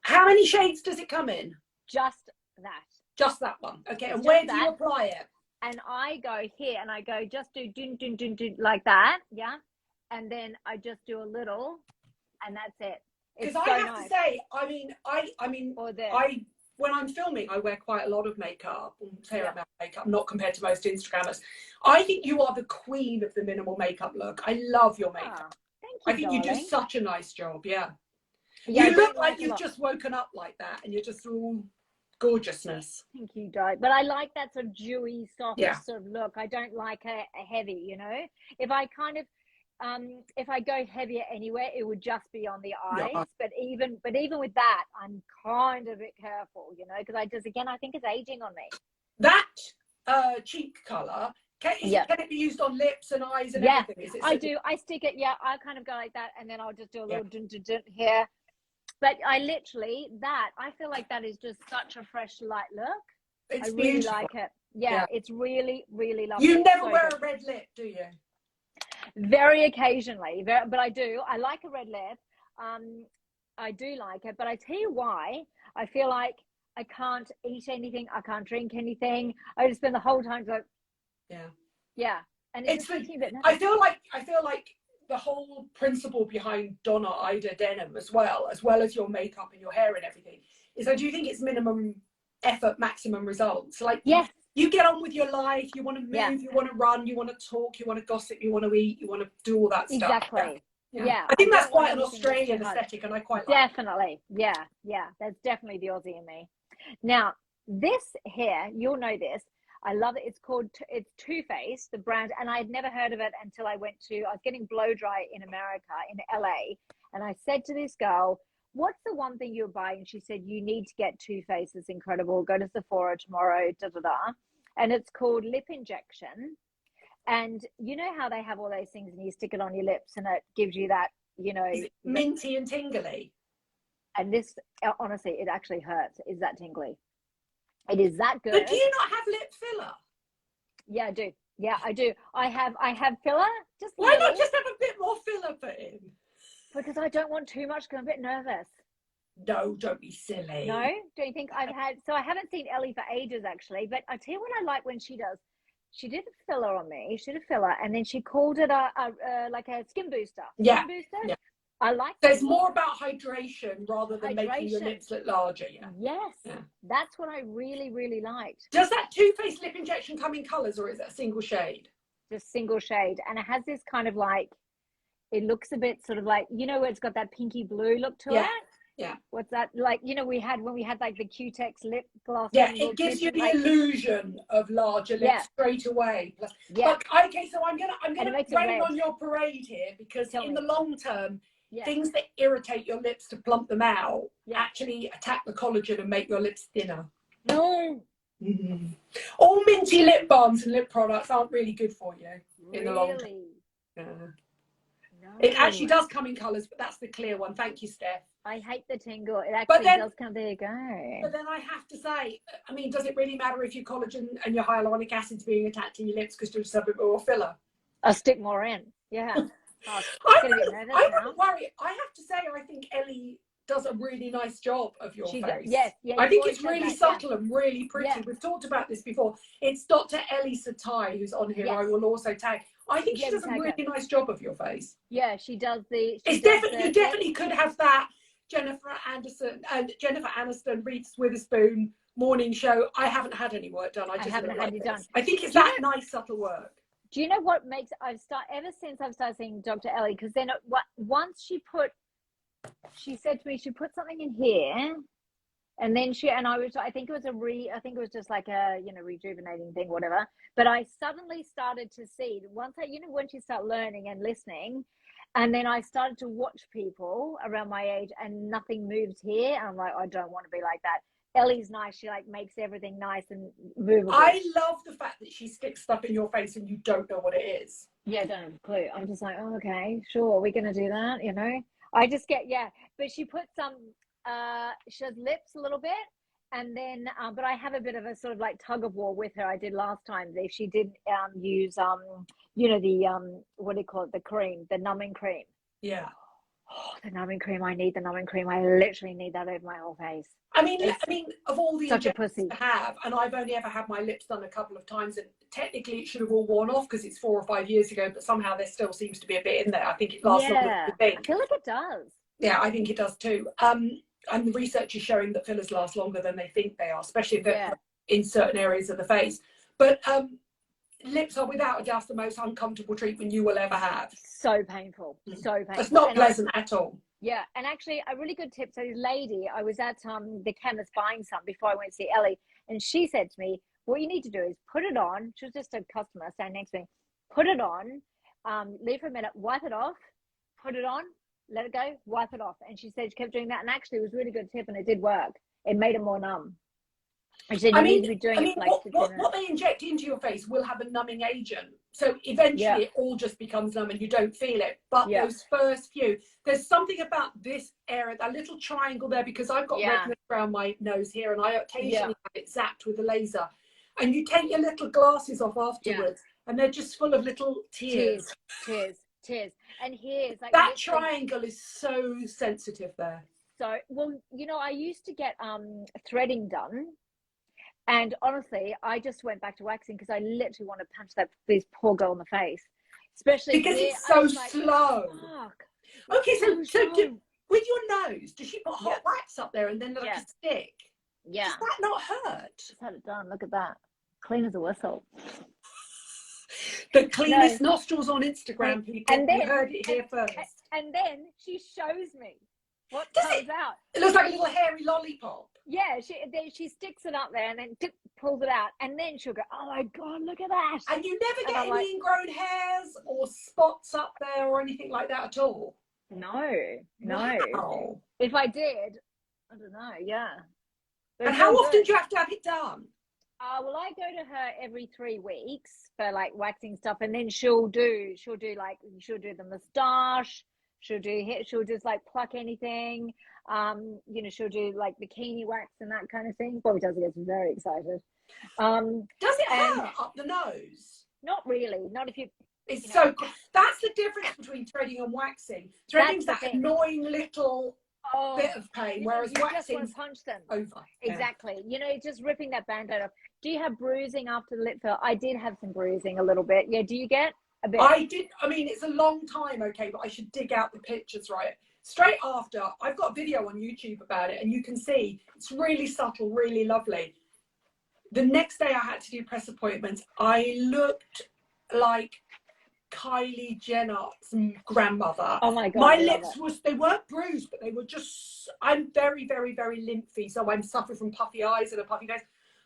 S1: How many shades does it come in?
S2: Just that.
S1: Just that one. Okay. And where do you apply it?
S2: And I go here, and I go just do like that, yeah. And then I just do a little, and that's it.
S1: Because I have to say, I mean, when I'm filming, I wear quite a lot of makeup, not compared to most Instagrammers. I think you are the queen of the minimal makeup look. I love your makeup.
S2: Thank you,
S1: I think
S2: darling.
S1: You do such a nice job. Yeah. You look like you've just woken up like that, and you're just all. gorgeousness.
S2: Thank you, Di. But I like that sort of dewy, soft
S1: Yeah.
S2: sort of look. I don't like a heavy, you know. If I kind of if I go heavier anywhere, it would just be on the eyes.
S1: Yeah.
S2: But even with that, I'm kind of a bit careful, you know, because I think it's aging on me.
S1: That cheek colour, can it be used on lips and eyes and everything? Is it
S2: I do. I stick it. Yeah, I kind of go like that, and then I'll just do a little dun here. But I feel like that is just such a fresh, light look.
S1: It's
S2: I really
S1: beautiful.
S2: like it. Yeah, it's really, really lovely.
S1: You never wear a red lip, do you?
S2: Very occasionally, but I do. I like a red lip. I do like it, but I tell you why. I feel like I can't eat anything. I can't drink anything. I just spend the whole time like, and it's
S1: I feel like the whole principle behind Donna Ida denim as well as your makeup and your hair and everything, is I do think it's minimum effort, maximum results. Like,
S2: yes,
S1: you get on with your life, you want to move, you want to run, you want to talk, you want to gossip, you want to eat, you want to do all that stuff.
S2: Exactly. Yeah.
S1: I think that's quite an Australian aesthetic, and I quite like it.
S2: Definitely. Yeah. That's definitely the Aussie in me. Now, this hair, you'll know this. I love it. It's Too Faced, the brand, and I had never heard of it until I was getting blow dry in America, in LA, and I said to this girl, what's the one thing you'll buy? And she said, you need to get Too Faced. It's incredible. Go to Sephora tomorrow, And it's called Lip Injection. And you know how they have all those things and you stick it on your lips and it gives you that, you know.
S1: Is it minty and tingly?
S2: And this, honestly, it actually hurts. It's that tingly. It is that good.
S1: But do you not have lip filler?
S2: Yeah, I do. Yeah, I do. I have filler.
S1: Why not just have a bit more filler put in?
S2: Because I don't want too much because I'm a bit nervous.
S1: No, don't be silly.
S2: No? Don't you think I haven't seen Ellie for ages actually, but I tell you what I like when she does. She did a filler on me. She did a filler and then she called it like a skin booster. Skin booster? Yeah. I like that.
S1: There's more about hydration rather than making your lips look larger. Yeah.
S2: Yes. Yeah. That's what I really, really liked.
S1: Does that Too Faced lip injection come in colours or is it a single shade?
S2: Just single shade. And it has this kind of like, it looks a bit sort of like, you know, where it's got that pinky blue look to it?
S1: Yeah.
S2: What's that? Like, you know, when we had like the Q-Tex lip gloss.
S1: Yeah, it gives you the illusion of larger lips straight away. Plus, but okay, so I'm gonna rain on your parade here because in the long term, things that irritate your lips to plump them out actually attack the collagen and make your lips thinner.
S2: No.
S1: Mm-hmm. All minty lip balms and lip products aren't really good for you in the long term. No. It actually does come in colours, but that's the clear one. Thank you, Steph.
S2: I hate the tingle. It actually does come. There you go.
S1: But then I have to say, I mean, does it really matter if your collagen and your hyaluronic acid's being attacked in your lips because there's a bit more filler?
S2: I'll stick more in. Yeah.
S1: I wouldn't worry. I have to say, I think Ellie does a really nice job of your face.
S2: Yes.
S1: I think it's really subtle and really pretty. Yeah. We've talked about this before. It's Dr. Ellie Satai who's on here. I will also tag. I think she does a really nice job of your face.
S2: Yeah, she does the.
S1: You definitely could have that Jennifer Aniston, Reese Witherspoon morning show. I haven't had any work done. I haven't had it done. I think it's that nice subtle work.
S2: Do you know what makes ever since I've started seeing Dr. Ellie? Because then once she said to me she put something in here. And then I think it was just like a, you know, rejuvenating thing, whatever. But I suddenly started to see once you start learning and listening, and then I started to watch people around my age and nothing moves here. And I'm like, I don't want to be like that. Ellie's nice. She like makes everything nice and movable. I
S1: love the fact that she sticks stuff in your face and you don't know what it is.
S2: Yeah, I don't have a clue. I'm just like, oh, okay, sure. We're going to do that. You know, I just get, but she puts some, she does lips a little bit, and then but I have a bit of a sort of like tug of war with her. I did last time. She did use you know, the what do you call it, the cream, the numbing cream.
S1: Yeah.
S2: Oh, the numbing cream. I need the numbing cream. I literally need that over my whole face.
S1: I mean, of all the
S2: such a pussy
S1: I have, and I've only ever had my lips done a couple of times, and technically it should have all worn off because it's 4 or 5 years ago, but somehow there still seems to be a bit in there. I think it lasts longer than you think.
S2: I feel like it does.
S1: Yeah, I think it does too. And the research is showing that fillers last longer than they think they are, especially if they're in certain areas of the face. But lips are without a doubt the most uncomfortable treatment you will ever have.
S2: So painful. So painful.
S1: It's not pleasant at all.
S2: Yeah, and actually a really good tip. So this lady, I was at the chemist buying some before I went to see Ellie, and she said to me, what you need to do is put it on. She was just a customer standing next to me. Put it on, leave for a minute, wipe it off, put it on, let it go, wipe it off. And she said she kept doing that, and actually it was a really good tip, and it did work. It made it more numb. And she said you need to be doing it for like 15 minutes.
S1: What they inject into your face will have a numbing agent. So eventually it all just becomes numb and you don't feel it. But those first few, there's something about this area, that little triangle there, because I've got redness around my nose here, and I occasionally have it zapped with a laser. And you take your little glasses off afterwards, and they're just full of little tears.
S2: And here's like
S1: that triangle is so sensitive there.
S2: So, well, you know, I used to get threading done. And honestly, I just went back to waxing because I literally want to punch this poor girl in the face, especially
S1: because it's so slow. Okay, so with your nose, does she put hot wax up there and then like a stick?
S2: Yeah.
S1: Does that not hurt?
S2: Just had it done. Look at that, clean as a whistle.
S1: The cleanest nostrils on Instagram, people. And then, you heard it here first.
S2: And then she shows me what comes out.
S1: It looks like a little hairy lollipop.
S2: Yeah, she sticks it up there and then pulls it out, and then she'll go, oh my God, look at that.
S1: And you never get any ingrown hairs or spots up there or anything like that at all?
S2: No.
S1: Wow.
S2: If I did, I don't know,
S1: And how often do you have to have it done?
S2: Well, I go to her every 3 weeks for like waxing stuff, and then she'll do the moustache. She'll just like pluck anything. You know, she'll do like bikini wax and that kind of thing. Bobby does, gets very excited.
S1: Does it hurt up the nose?
S2: Not really. Not if you.
S1: It's so cool. That's the difference between threading and waxing. Threading's that annoying little bit of pain, whereas waxing
S2: just want to punch them
S1: over.
S2: Exactly. You know, just ripping that band-aid off. Do you have bruising after the lip fill? I did have some bruising a little bit. Yeah. Do you get a bit?
S1: I did. I mean, it's a long time, okay, but I should dig out the pictures, right? Straight after, I've got a video on YouTube about it, and you can see it's really subtle, really lovely. The next day I had to do press appointments. I looked like Kylie Jenner's grandmother.
S2: Oh my God.
S1: My lips they weren't bruised, but they were just, I'm very, very, very lymphy. So I'm suffering from puffy eyes and a puffy nose.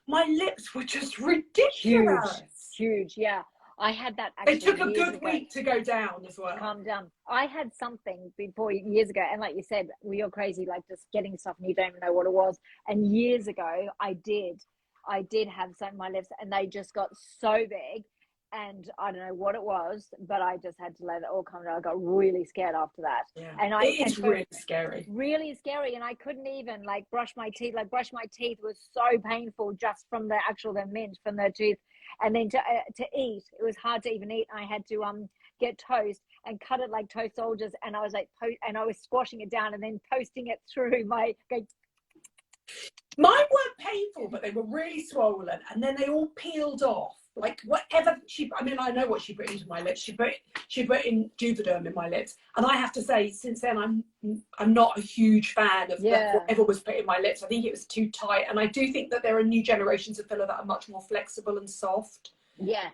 S1: My lips were just ridiculous.
S2: Huge. Yeah. I had that actually.
S1: It took a good week to go down as well.
S2: Calm down. I had something before years ago, and like you said, you're crazy, like just getting stuff and you don't even know what it was. And years ago, I did have some in my lips, and they just got so big, and I don't know what it was, but I just had to let it all come down. I got really scared after that.
S1: Yeah.
S2: And
S1: it's really scary.
S2: Really scary, and I couldn't even like brush my teeth. Like brush my teeth was so painful just from the mint from the tooth. And then to eat, it was hard to even eat. I had to get toast and cut it like toast soldiers, and I was like and I was squashing it down and then toasting it through my.
S1: Mine weren't painful, but they were really swollen, and then they all peeled off. Like whatever I know what she put into my lips. She put in Juvederm in my lips, and I have to say, since then I'm not a huge fan of whatever was put in my lips. I think it was too tight, and I do think that there are new generations of filler that are much more flexible and soft.
S2: Yeah.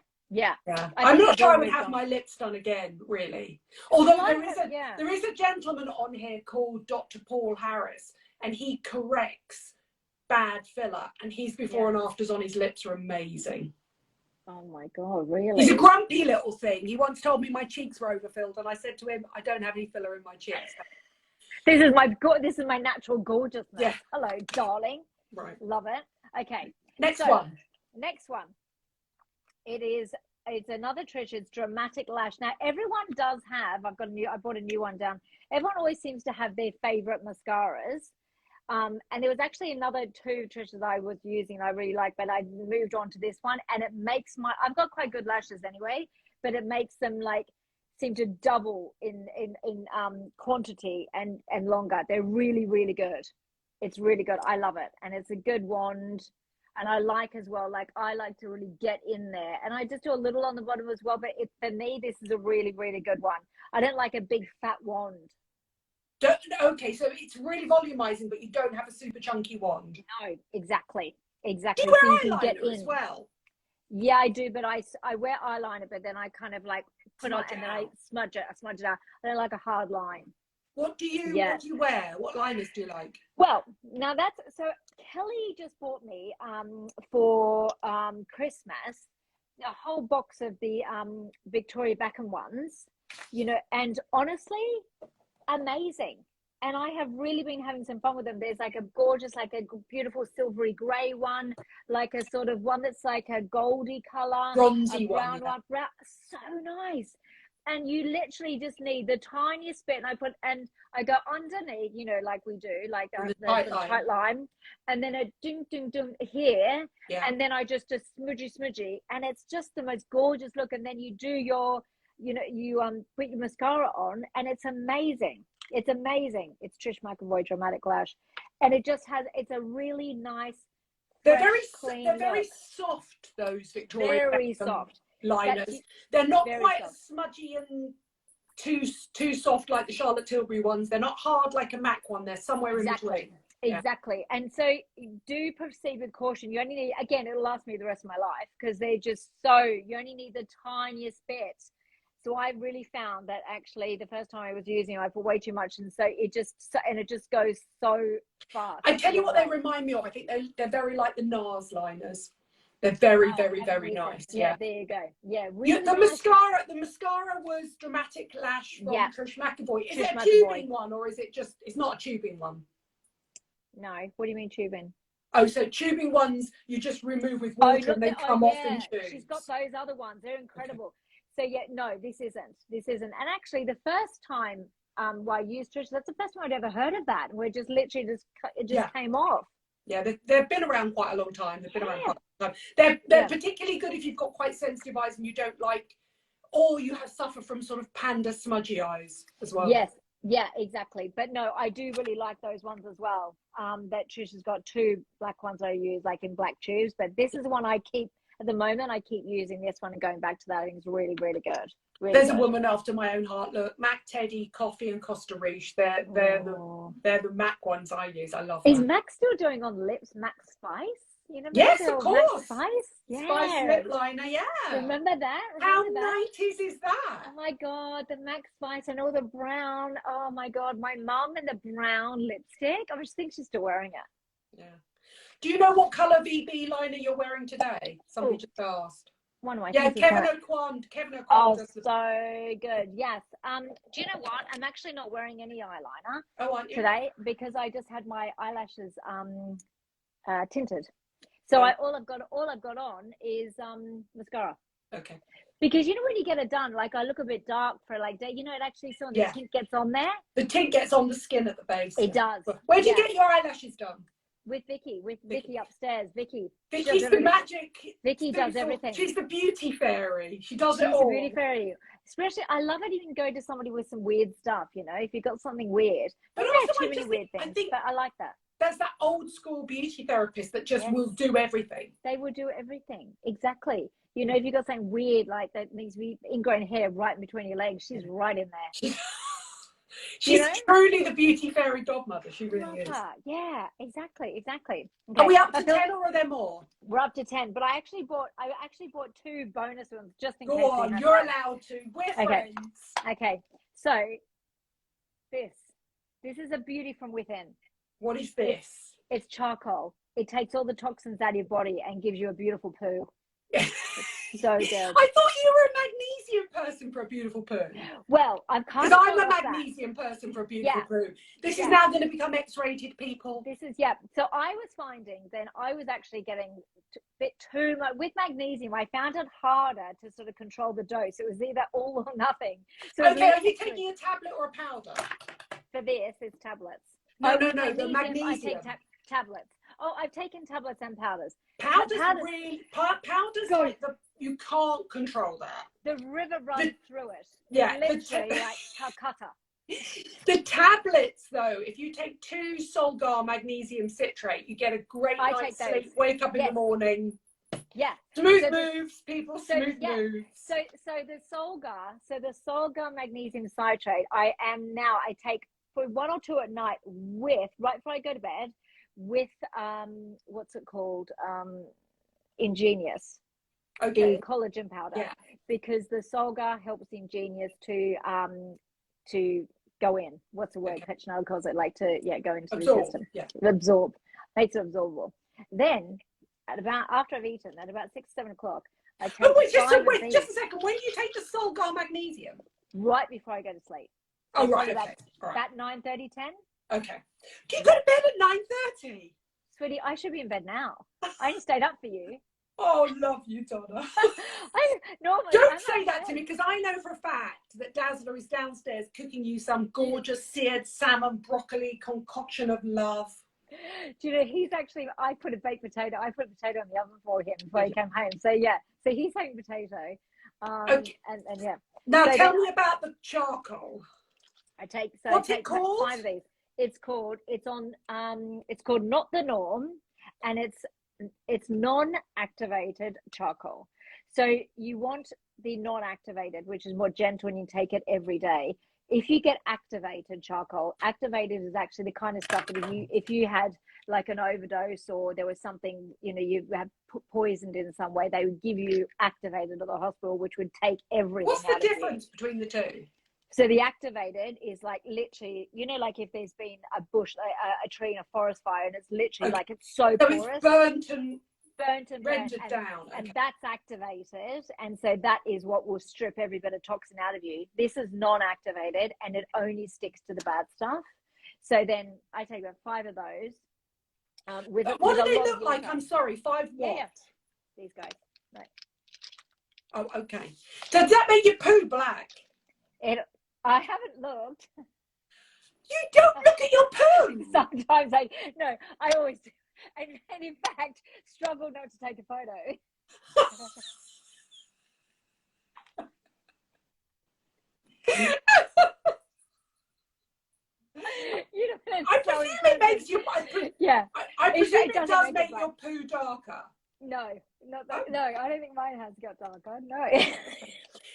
S1: I'm not sure I would have my lips done again, really. Although there is a gentleman on here called Dr. Paul Harris, and he corrects bad filler, and his before and afters on his lips are amazing.
S2: Oh my God, really?
S1: He's a grumpy little thing. He once told me my cheeks were overfilled, and I said to him, I don't have any filler in my cheeks.
S2: This is my natural gorgeousness. Yeah. Hello, darling.
S1: Right.
S2: Love it. Okay.
S1: Next one.
S2: It's another treasure. It's Dramatic Lash. Now everyone does have, I bought a new one down. Everyone always seems to have their favorite mascaras. And there was actually another 2 treasures I was using I really like, but I moved on to this one, and it makes I've got quite good lashes anyway, but it makes them like seem to double in quantity and longer. They're really, really good. It's really good. I love it. And it's a good wand. And I like as well, like I like to really get in there, and I just do a little on the bottom as well. But for me, this is a really, really good one. I don't like a big fat wand.
S1: Okay, so it's really volumizing, but you don't have a super chunky wand.
S2: No, exactly.
S1: Do you wear
S2: so you
S1: eyeliner
S2: can get in
S1: as well?
S2: Yeah, I do, but I wear eyeliner, but then I kind of like put on and then I smudge it out. I don't like a hard line.
S1: What do you wear? What liners do you like?
S2: Well, now that's so Kelly just bought me for Christmas a whole box of the Victoria Beckham ones, you know, and honestly, amazing. And I have really been having some fun with them. There's like a gorgeous, like a beautiful silvery grey one, like a sort of one that's like a goldy colour,
S1: Bronzy
S2: a brown
S1: one.
S2: brown, so nice. And you literally just need the tiniest bit, and I go underneath, you know, like we do, like the tight line, and then a ding ding ding here, and then I just a smudgy, and it's just the most gorgeous look. And then you do your, you know, you put your mascara on, and it's amazing. It's amazing. It's Trish McAvoy Dramatic Lash, and it just has. It's a really nice.
S1: They're
S2: fresh,
S1: very soft. Those Victoria
S2: very
S1: Beckham
S2: soft
S1: liners. They're not quite
S2: soft.
S1: smudgy and too soft like the Charlotte Tilbury ones. They're not hard like a MAC one. They're somewhere in between.
S2: Exactly. And so do proceed with caution. You only need, again, it'll last me the rest of my life because they're just so, you only need the tiniest bit. So I really found that actually the first time I was using, I put way too much, and so it just goes so fast.
S1: I tell you what they remind me of. I think they're very like the NARS liners. They're very nice.
S2: Yeah, there you go. Yeah,
S1: really the nice. The mascara was Dramatic Lash from Trish McAvoy. Is it a tubing one, or is it just? It's not a tubing one.
S2: No. What do you mean tubing?
S1: Oh, so tubing ones you just remove with water and they come off in tubes.
S2: She's got those other ones. They're incredible. Okay. So no, this isn't. And actually, the first time I used Trish, that's the first time I'd ever heard of that. And we're just literally it just came off.
S1: Yeah, they've been around quite a long time. They've been around quite a long time. They're particularly good if you've got quite sensitive eyes and you don't like, or you have suffer from sort of panda smudgy eyes as well.
S2: Yes, yeah, exactly. But no, I do really like those ones as well. That Trish has got two black ones I use, like in black tubes. But this is the one I keep at the moment. I keep using this one and going back to that. I think it's really, really good.
S1: There's a woman after my own heart. Look, MAC, Teddy, Coffee, and Costa Riche. They're the MAC ones I use. I love them.
S2: Is MAC still doing on lips? MAC Spice? You know,
S1: yes, of course.
S2: MAC Spice?
S1: Yeah. Spice lip liner, yeah.
S2: Remember that?
S1: How 90s is that?
S2: Oh my God, the MAC Spice and all the brown. Oh my God, my mum and the brown lipstick. I just think she's still wearing it.
S1: Yeah. Do you know what colour VB liner you're wearing today? Somebody just asked.
S2: One way.
S1: Yeah, Kevin O'Quan.
S2: Oh, so good. Yes. Do you know what? I'm actually not wearing any eyeliner today because I just had my eyelashes tinted. So all I've got on is mascara.
S1: Okay.
S2: Because you know when you get it done, like I look a bit dark for like day. You know, it actually some of the tint gets on there.
S1: The tint gets on the skin at the base.
S2: It does.
S1: Where do you get your eyelashes done?
S2: With Vicky upstairs. Vicky's
S1: the magic.
S2: Vicky does everything.
S1: She's the beauty fairy. She does
S2: it all. She's the beauty fairy. Especially, I love it. You can go to somebody with some weird stuff. You know, if you've got something weird. But also, too many weird things. But I like that.
S1: There's that old school beauty therapist that just will do everything.
S2: They will do everything. Exactly. You know, if you've got something weird like that needs to be ingrown hair right in between your legs, she's right in there.
S1: She's truly the beauty fairy godmother. She really is.
S2: Yeah, exactly. Okay.
S1: Are we up to 10 or are there more?
S2: We're up to 10, but I actually bought two bonus ones just in case.
S1: Go on, you're allowed to. We're friends.
S2: Okay. So this is a beauty from within.
S1: What is this?
S2: It's charcoal. It takes all the toxins out of your body and gives you a beautiful poo. So good.
S1: I thought you were a magnesium person for a beautiful poo.
S2: Well, I've kind
S1: of. Because I'm a magnesium person for a beautiful poo. This is now going to become X-rated, people.
S2: This is So I was finding then I was actually getting a bit too much with magnesium. I found it harder to sort of control the dose. It was either all or nothing. So
S1: okay, are you taking a tablet or a powder?
S2: For this, it's tablets.
S1: No. The magnesium.
S2: I take tablets. Oh, I've taken tablets and powders.
S1: Powders like you can't control that.
S2: The river runs through it.
S1: Yeah.
S2: Literally like Calcutta.
S1: The tablets though, if you take 2 Solgar magnesium citrate, you get a great night's sleep, wake up in the morning.
S2: Yeah.
S1: Smooth moves, people, smooth moves.
S2: So the Solgar magnesium citrate, I take for 1 or 2 at night with, right before I go to bed, with what's it called, Ingenious, the collagen powder, because the Solgar helps Ingenious to go in. What's the word?
S1: Okay.
S2: Petronella calls it, like to go into
S1: Absorb.
S2: the system.
S1: Yeah.
S2: Absorb. Makes it absorbable. Then after I've eaten, at about 6, 7 o'clock, I take
S1: just
S2: five of these.
S1: Just a second. When do you take the Solgar Magnesium?
S2: Right before I go to sleep.
S1: Oh, right. Okay.
S2: About 9:30, 10.
S1: Okay. Do you go to bed at 9:30?
S2: Sweetie, I should be in bed now. I only stayed up for you.
S1: Oh, love you, Donna. Don't say that to me, because I know for a fact that Dazzler is downstairs cooking you some gorgeous seared salmon broccoli concoction of love.
S2: Do you know, he's actually, I put a potato on the oven for him before he came home. So yeah, so he's having potato.
S1: Okay.
S2: And yeah.
S1: Now tell me about the charcoal.
S2: What's
S1: it called?
S2: 5 of these. It's called Not the Norm, and it's non-activated charcoal. So you want the non-activated, which is more gentle, and you take it every day. If you get activated charcoal, activated is actually the kind of stuff that if you had like an overdose, or there was something, you have poisoned in some way, they would give you activated at the hospital, which would take everything.
S1: What's the difference between the two?
S2: So the activated is like literally, like if there's been a bush, a tree in a forest fire, and it's literally like it's so porous.
S1: It's burnt and
S2: rendered down. And that's activated. And so that is what will strip every bit of toxin out of you. This is non-activated, and it only sticks to the bad stuff. So then I take about 5 of those.
S1: What do they look like? I'm sorry, 5 what?
S2: Yeah. These guys. Right.
S1: Oh, okay. Does that make your poo black?
S2: I haven't looked.
S1: You don't look at your poo.
S2: Sometimes I always do. And in fact, struggle not to take a photo. I presume it makes you. I presume it does make your poo darker. No, no, I don't think mine has got darker. No.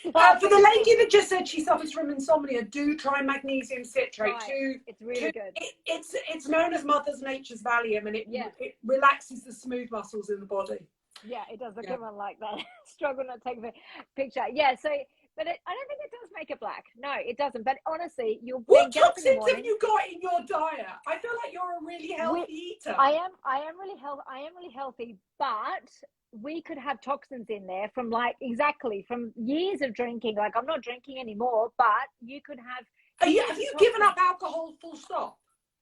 S1: For the lady that just said she suffers from insomnia, do try magnesium citrate.
S2: Right. It's really good.
S1: It's known as Mother Nature's Valium, and it relaxes the smooth muscles in the body.
S2: Yeah, it does. Everyone like that. Struggle not to take a picture. Yeah, so, but I don't think it does make it black. No, it doesn't. But honestly,
S1: what toxins have you got in your diet? I feel like you're a really healthy eater.
S2: I am really healthy, but we could have toxins in there from from years of drinking. Like, I'm not drinking anymore, but you could have.
S1: Have you given up alcohol full stop?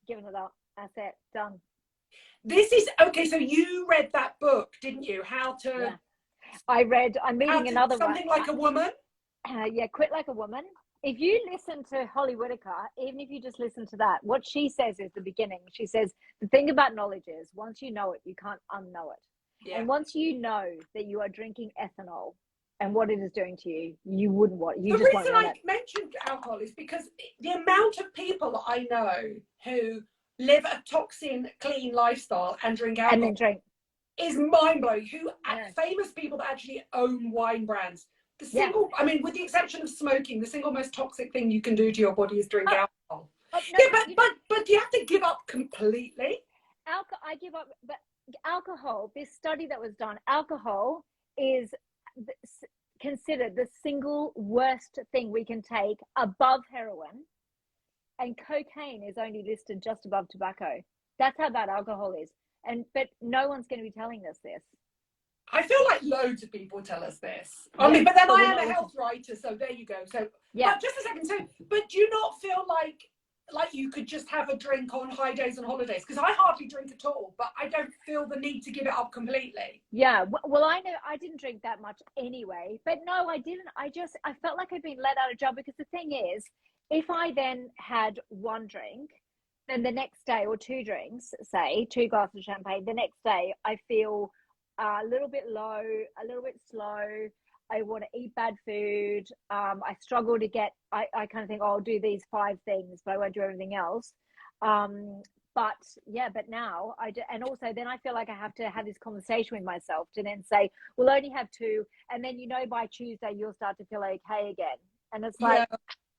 S2: Given it up. That's it. Done.
S1: This is okay. So you read that book, didn't you? How to? Yeah.
S2: I'm reading another one.
S1: Something like a woman.
S2: Quit Like a Woman. If you listen to Holly Whitaker, even if you just listen to that, what she says is the beginning. She says the thing about knowledge is once you know it, you can't unknow it. Yeah. And once you know that you are drinking ethanol and what it is doing to you, you wouldn't want. The reason I
S1: mentioned alcohol is because the amount of people that I know who live a toxin-clean lifestyle and drink alcohol
S2: and then drink
S1: is mind-blowing. Famous people that actually own wine brands. I mean, with the exception of smoking, the single most toxic thing you can do to your body is drink alcohol. But do you have to give up completely?
S2: I give up, but alcohol, this study that was done, alcohol is considered the single worst thing we can take above heroin, and cocaine is only listed just above tobacco. That's how bad alcohol is. But no one's going to be telling us this.
S1: I feel like loads of people tell us this. I mean, but then I am a health writer, so there you go. So, but just a second. So, but do you not feel like you could just have a drink on high days and holidays? Because I hardly drink at all, but I don't feel the need to give it up completely.
S2: Yeah, well, I know I didn't drink that much anyway, but no, I didn't. I felt like I'd been let out of job, because the thing is, if I then had one drink, then the next day, or 2 drinks, say 2 glasses of champagne, the next day I feel a little bit low, a little bit slow. I want to eat bad food. I struggle to get, I kind of think, I'll do these 5 things, but I won't do everything else. But now and also then I feel like I have to have this conversation with myself to then say, we'll only have 2. And then, by Tuesday, you'll start to feel okay again. And it's like,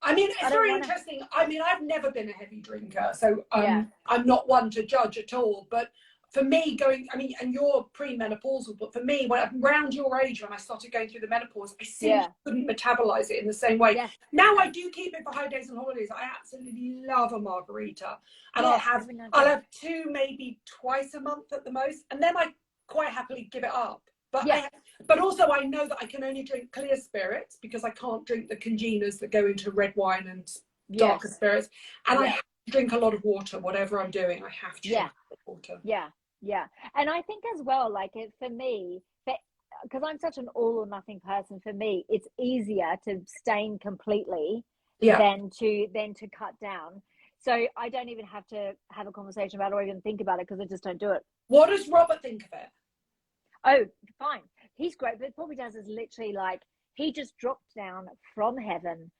S1: I mean, it's very interesting. I mean, I've never been a heavy drinker, so I'm not one to judge at all. But for me going, I mean, and you're premenopausal, but for me, when around your age, when I started going through the menopause, I simply couldn't metabolize it in the same way. Now I do keep it for high days and holidays. I absolutely love a margarita, and I'll have two, maybe twice a month at the most, and then I quite happily give it up. But but also I know that I can only drink clear spirits because I can't drink the congeners that go into red wine and darker spirits, and I have to drink a lot of water. Whatever I'm doing, I have to drink water.
S2: Yeah, and I think as well, like for me, because I'm such an all or nothing person, for me it's easier to abstain completely than to cut down. So I don't even have to have a conversation about it or even think about it, because I just don't do it.
S1: What does Robert think of it?
S2: Oh, fine. He's great. But what he does is literally like, he just dropped down from heaven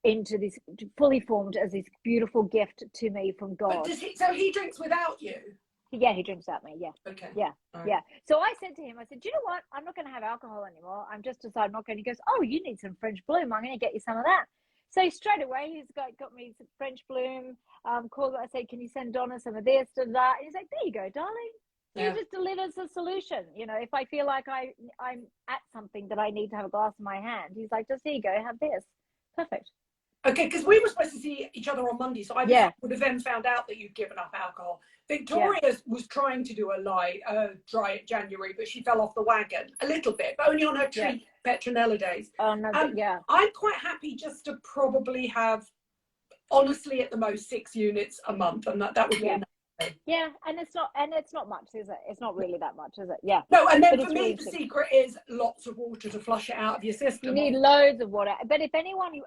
S2: into this, fully formed as this beautiful gift to me from God.
S1: But so he drinks without you?
S2: Yeah, he drinks without me. Yeah.
S1: Okay.
S2: Yeah.
S1: Right.
S2: Yeah. So I said to him, I said, do you know what? I'm not going to have alcohol anymore. I'm just decided I'm not going. He goes, oh, you need some French bloom. I'm going to get you some of that. So straight away, he's got me some French bloom. Called. I said, can you send Donna some of this and that? And he's like, there you go, darling. He just delivers a solution. You know, if I feel like I'm at something that I need to have a glass in my hand, he's like, just here you go, have this. Perfect.
S1: Okay, because we were supposed to see each other on Monday, so I would have then found out that you'd given up alcohol. Victoria was trying to do a dry January, but she fell off the wagon a little bit, but only on her treat Petronella days.
S2: Oh no,
S1: I'm quite happy just to probably have, honestly, at the most 6 units a month, and that would be enough.
S2: Yeah, and it's not much, is it? It's not really that much, is it? Yeah.
S1: No, and then for me, the secret is lots of water to flush it out of your system.
S2: You need loads of water. But if anyone,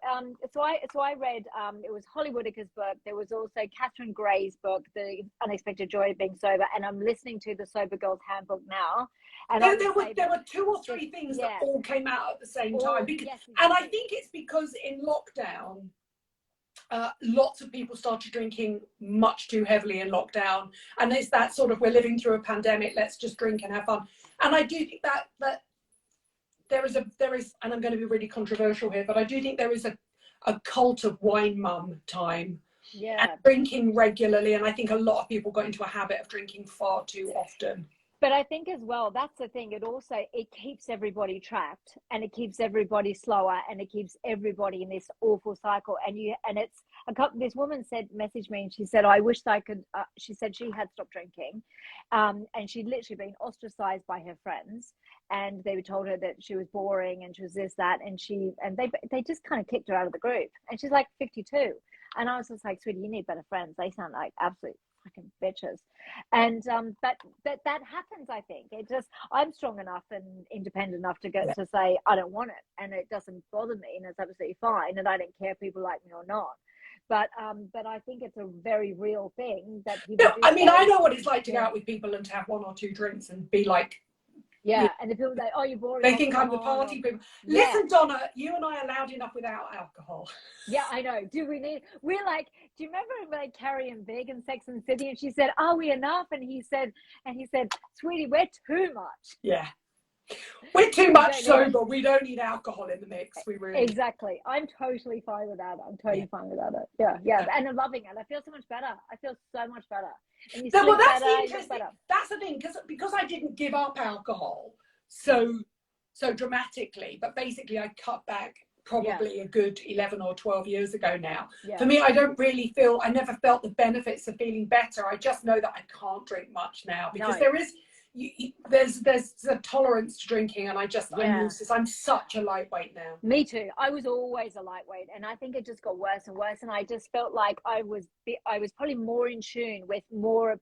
S2: so I read, it was Holly Whitaker's book. There was also Catherine Gray's book, The Unexpected Joy of Being Sober, and I'm listening to the Sober Girl's Handbook now. And
S1: there were 2 or 3 things that all came out at the same time. And I think it's because in lockdown, lots of people started drinking much too heavily in lockdown, and it's that sort of, we're living through a pandemic, let's just drink and have fun. And I do think that there is, and I'm going to be really controversial here, but I do think there is a cult of wine mum time, and drinking regularly, and I think a lot of people got into a habit of drinking far too often.
S2: But I think as well, that's the thing. It keeps everybody trapped, and it keeps everybody slower, and it keeps everybody in this awful cycle. This woman messaged me, and she said, I wish I could, she said she had stopped drinking. And she'd literally been ostracized by her friends, and they told her that she was boring and she was this, that, and they just kind of kicked her out of the group. And she's like 52. And I was just like, sweetie, you need better friends. They sound like absolute fucking bitches. And but that happens. I think I'm strong enough and independent enough to go to say I don't want it, and it doesn't bother me, and it's absolutely fine, and I don't care if people like me or not. But I think it's a very real thing that people
S1: I mean, I know what it's like to go out with people and to have 1 or 2 drinks and be like,
S2: and the people like, oh, you're boring.
S1: They think I'm the party people. Listen, Donna, you and I are loud enough without alcohol.
S2: Yeah, I know. We're like, do you remember like Carrie and Big in Sex and the City? And she said, are we enough? And he said, sweetie, we're too much.
S1: Yeah. We're too much sober. We don't need alcohol in the mix. We really
S2: exactly. I'm totally fine without it. I'm totally fine without it. Yeah. And I'm loving it. I feel so much better. I feel so much better. And
S1: that's the interesting. That's the thing, because I didn't give up alcohol so dramatically, but basically I cut back probably a good 11 or 12 years ago now. For me, I never felt the benefits of feeling better. I just know that I can't drink much now, because there's a tolerance to drinking, and I'm used to this. I'm such a lightweight now.
S2: Me too. I was always a lightweight, and I think it just got worse and worse, and I just felt like I was probably more in tune with more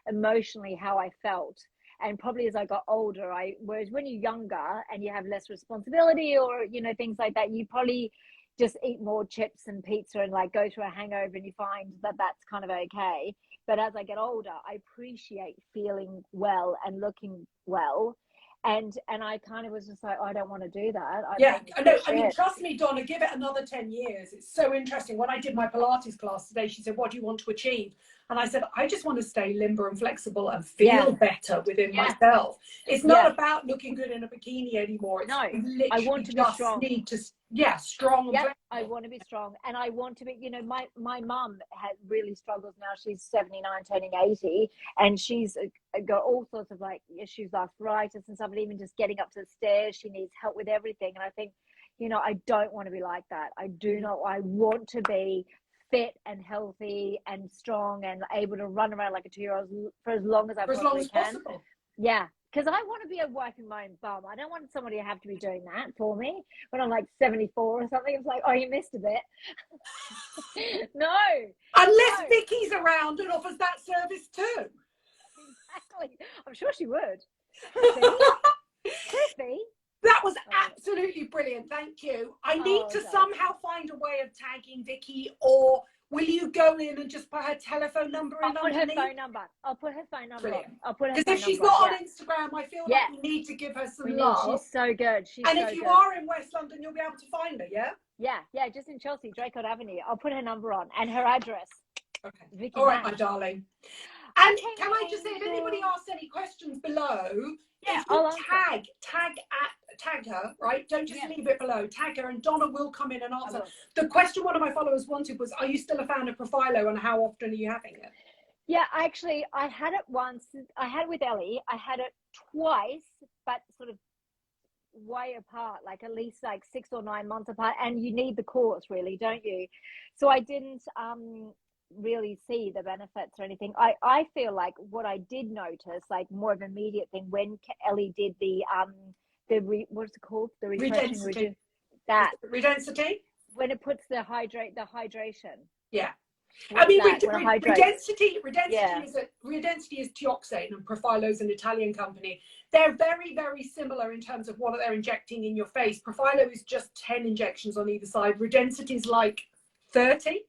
S2: emotionally how I felt. And probably as I got older, whereas when you're younger and you have less responsibility or things like that, you probably just eat more chips and pizza and like go through a hangover, and you find that that's kind of okay. But as I get older, I appreciate feeling well and looking well. And I kind of was just like, oh, I don't want to do that.
S1: I know. I mean, trust me, Donna, give it another 10 years. It's so interesting. When I did my Pilates class today, she said, what do you want to achieve? And I said, I just want to stay limber and flexible and feel better within myself. It's not about looking good in a bikini anymore.
S2: I want to be strong.
S1: Need to Yeah, strong and
S2: Yeah, I
S1: flexible.
S2: want to be strong, and I want to be. You know, my mum has really struggles now. She's 79, turning 80, and she's got all sorts of like issues, arthritis and stuff. And even just getting up to the stairs, she needs help with everything. And I think, you know, I don't want to be like that. I do not. I want to be fit and healthy and strong and able to run around like a 2-year-old for as long as I possibly can.
S1: Possible.
S2: Yeah, because I want to be wiping my own bum. I don't want somebody to have to be doing that for me when I'm like 74 or something. It's like, oh, you missed a bit. No.
S1: Unless
S2: No.
S1: Vicky's around and offers that service too.
S2: Exactly. I'm sure she would. Cliffy.
S1: That was absolutely brilliant. Thank you. I need to
S2: okay.
S1: somehow find a way of tagging Vicky, or will you go in and just put her telephone number in
S2: I'll put her
S1: underneath?
S2: phone number. I'll put her phone number on.
S1: Brilliant.
S2: I'll put her
S1: Because if she's not on Instagram, I feel like we need to give her some love.
S2: She's so good.
S1: And if you are in West London, you'll be able to find her, yeah?
S2: Yeah, just in Chelsea, Draycott Avenue. I'll put her number on and her address.
S1: Okay.
S2: Vicky
S1: All right,
S2: Nash.
S1: my darling. And can I just say, if anybody asks any questions below, if you tag her, right? Don't just leave it below. Tag her, and Donna will come in and answer. The question one of my followers wanted was, are you still a fan of Profilo, and how often are you having it?
S2: Yeah, actually, I had it once. I had it with Ellie. I had it twice, but sort of way apart, like at least like 6 or 9 months apart. And you need the course, really, don't you? So I didn't really see the benefits or anything. I feel like what I did notice, like more of an immediate thing, when Ellie did what's it called? The refreshing
S1: Redensity.
S2: Redensity? When it puts the hydration.
S1: Yeah. I mean, Redensity
S2: Redensity
S1: is Tioxane, and Profilo is an Italian company. They're very, very similar in terms of what they're injecting in your face. Profilo is just 10 injections on either side. Redensity is like 30.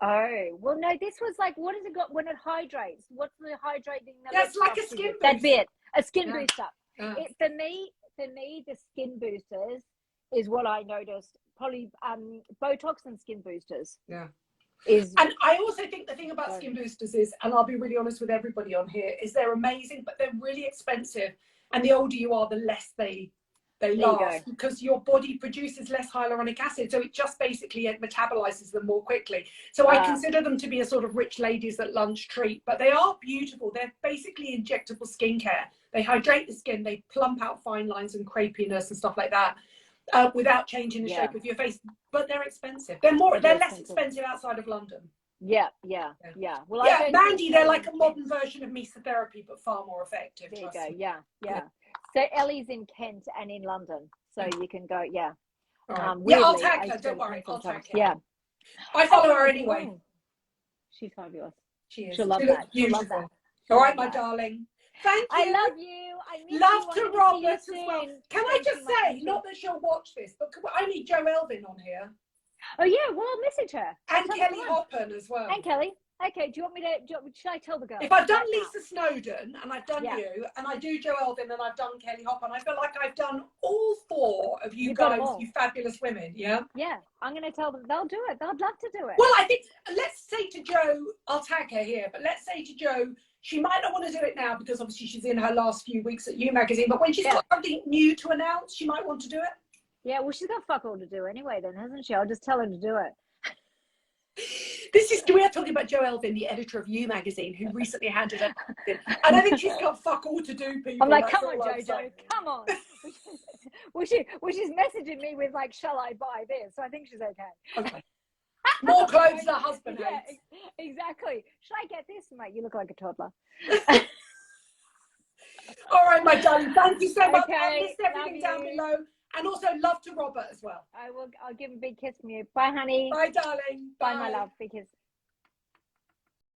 S2: Oh, well, no, this was like, what has it got when it hydrates? What's the hydrating?
S1: That's like a skin booster.
S2: That bit, a skin booster.
S1: Yeah.
S2: For me, the skin boosters is what I noticed. Probably Botox and skin boosters.
S1: Yeah. And I also think the thing about skin boosters is, and I'll be really honest with everybody on here, is they're amazing, but they're really expensive. And the older you are, the less they last, because your body produces less hyaluronic acid, so it just basically metabolizes them more quickly. So I consider them to be a sort of rich ladies at lunch treat, but they are beautiful. They're basically injectable skincare. They hydrate the skin, they plump out fine lines and crepiness and stuff like that, without changing the shape of your face. But they're expensive. They're less expensive outside of London.
S2: Yeah. Well,
S1: Mandy, they're like a modern version of mesotherapy, but far more effective.
S2: There you go. Yeah. So Ellie's in Kent and in London, so you can go. Yeah.
S1: Weirdly, I'll tag her. Don't worry, I'll tag her.
S2: Yeah.
S1: I follow her anyway.
S2: She's fabulous.
S1: She is.
S2: She'll love that.
S1: Beautiful. All right, my darling. Thank you.
S2: I love you.
S1: Love to Robert as well. Can I just say, not that she'll watch this, but I need Jo Elvin on here.
S2: Oh yeah, well, I'll message her.
S1: And Kelly Hoppen as well.
S2: And Kelly. Okay, do you want me to? Should I tell the girls?
S1: If I've done Lisa Snowdon and I've done you, and I do Jo Elvin and I've done Kelly Hoppen, I feel like I've done all 4 of you guys, you fabulous women. Yeah.
S2: Yeah, I'm going to tell them. They'll do it. They'd love to do it.
S1: Well, I think let's say to Jo, I'll tag her here, but let's say to Jo, she might not want to do it now because obviously she's in her last few weeks at You Magazine. But when she's got something new to announce, she might want to do it.
S2: Yeah, well, she's got fuck all to do anyway, then, hasn't she? I'll just tell her to do it.
S1: We are talking about Jo Elvin, the editor of You Magazine, who recently handed her. And I think she's got fuck all to do, people.
S2: I'm like, come on, Jojo, come on. Well, she's messaging me with like, shall I buy this? So I think she's okay.
S1: Okay. More clothes than her husband hates.
S2: Exactly. Should I get this, mate? You look like a toddler.
S1: All right, my darling. Thank you so much.
S2: Okay,
S1: I'll list everything down below. And also love to Robert as well.
S2: I'll give a big kiss from you. Bye, honey.
S1: Bye, darling.
S2: Bye, my love. Big kiss.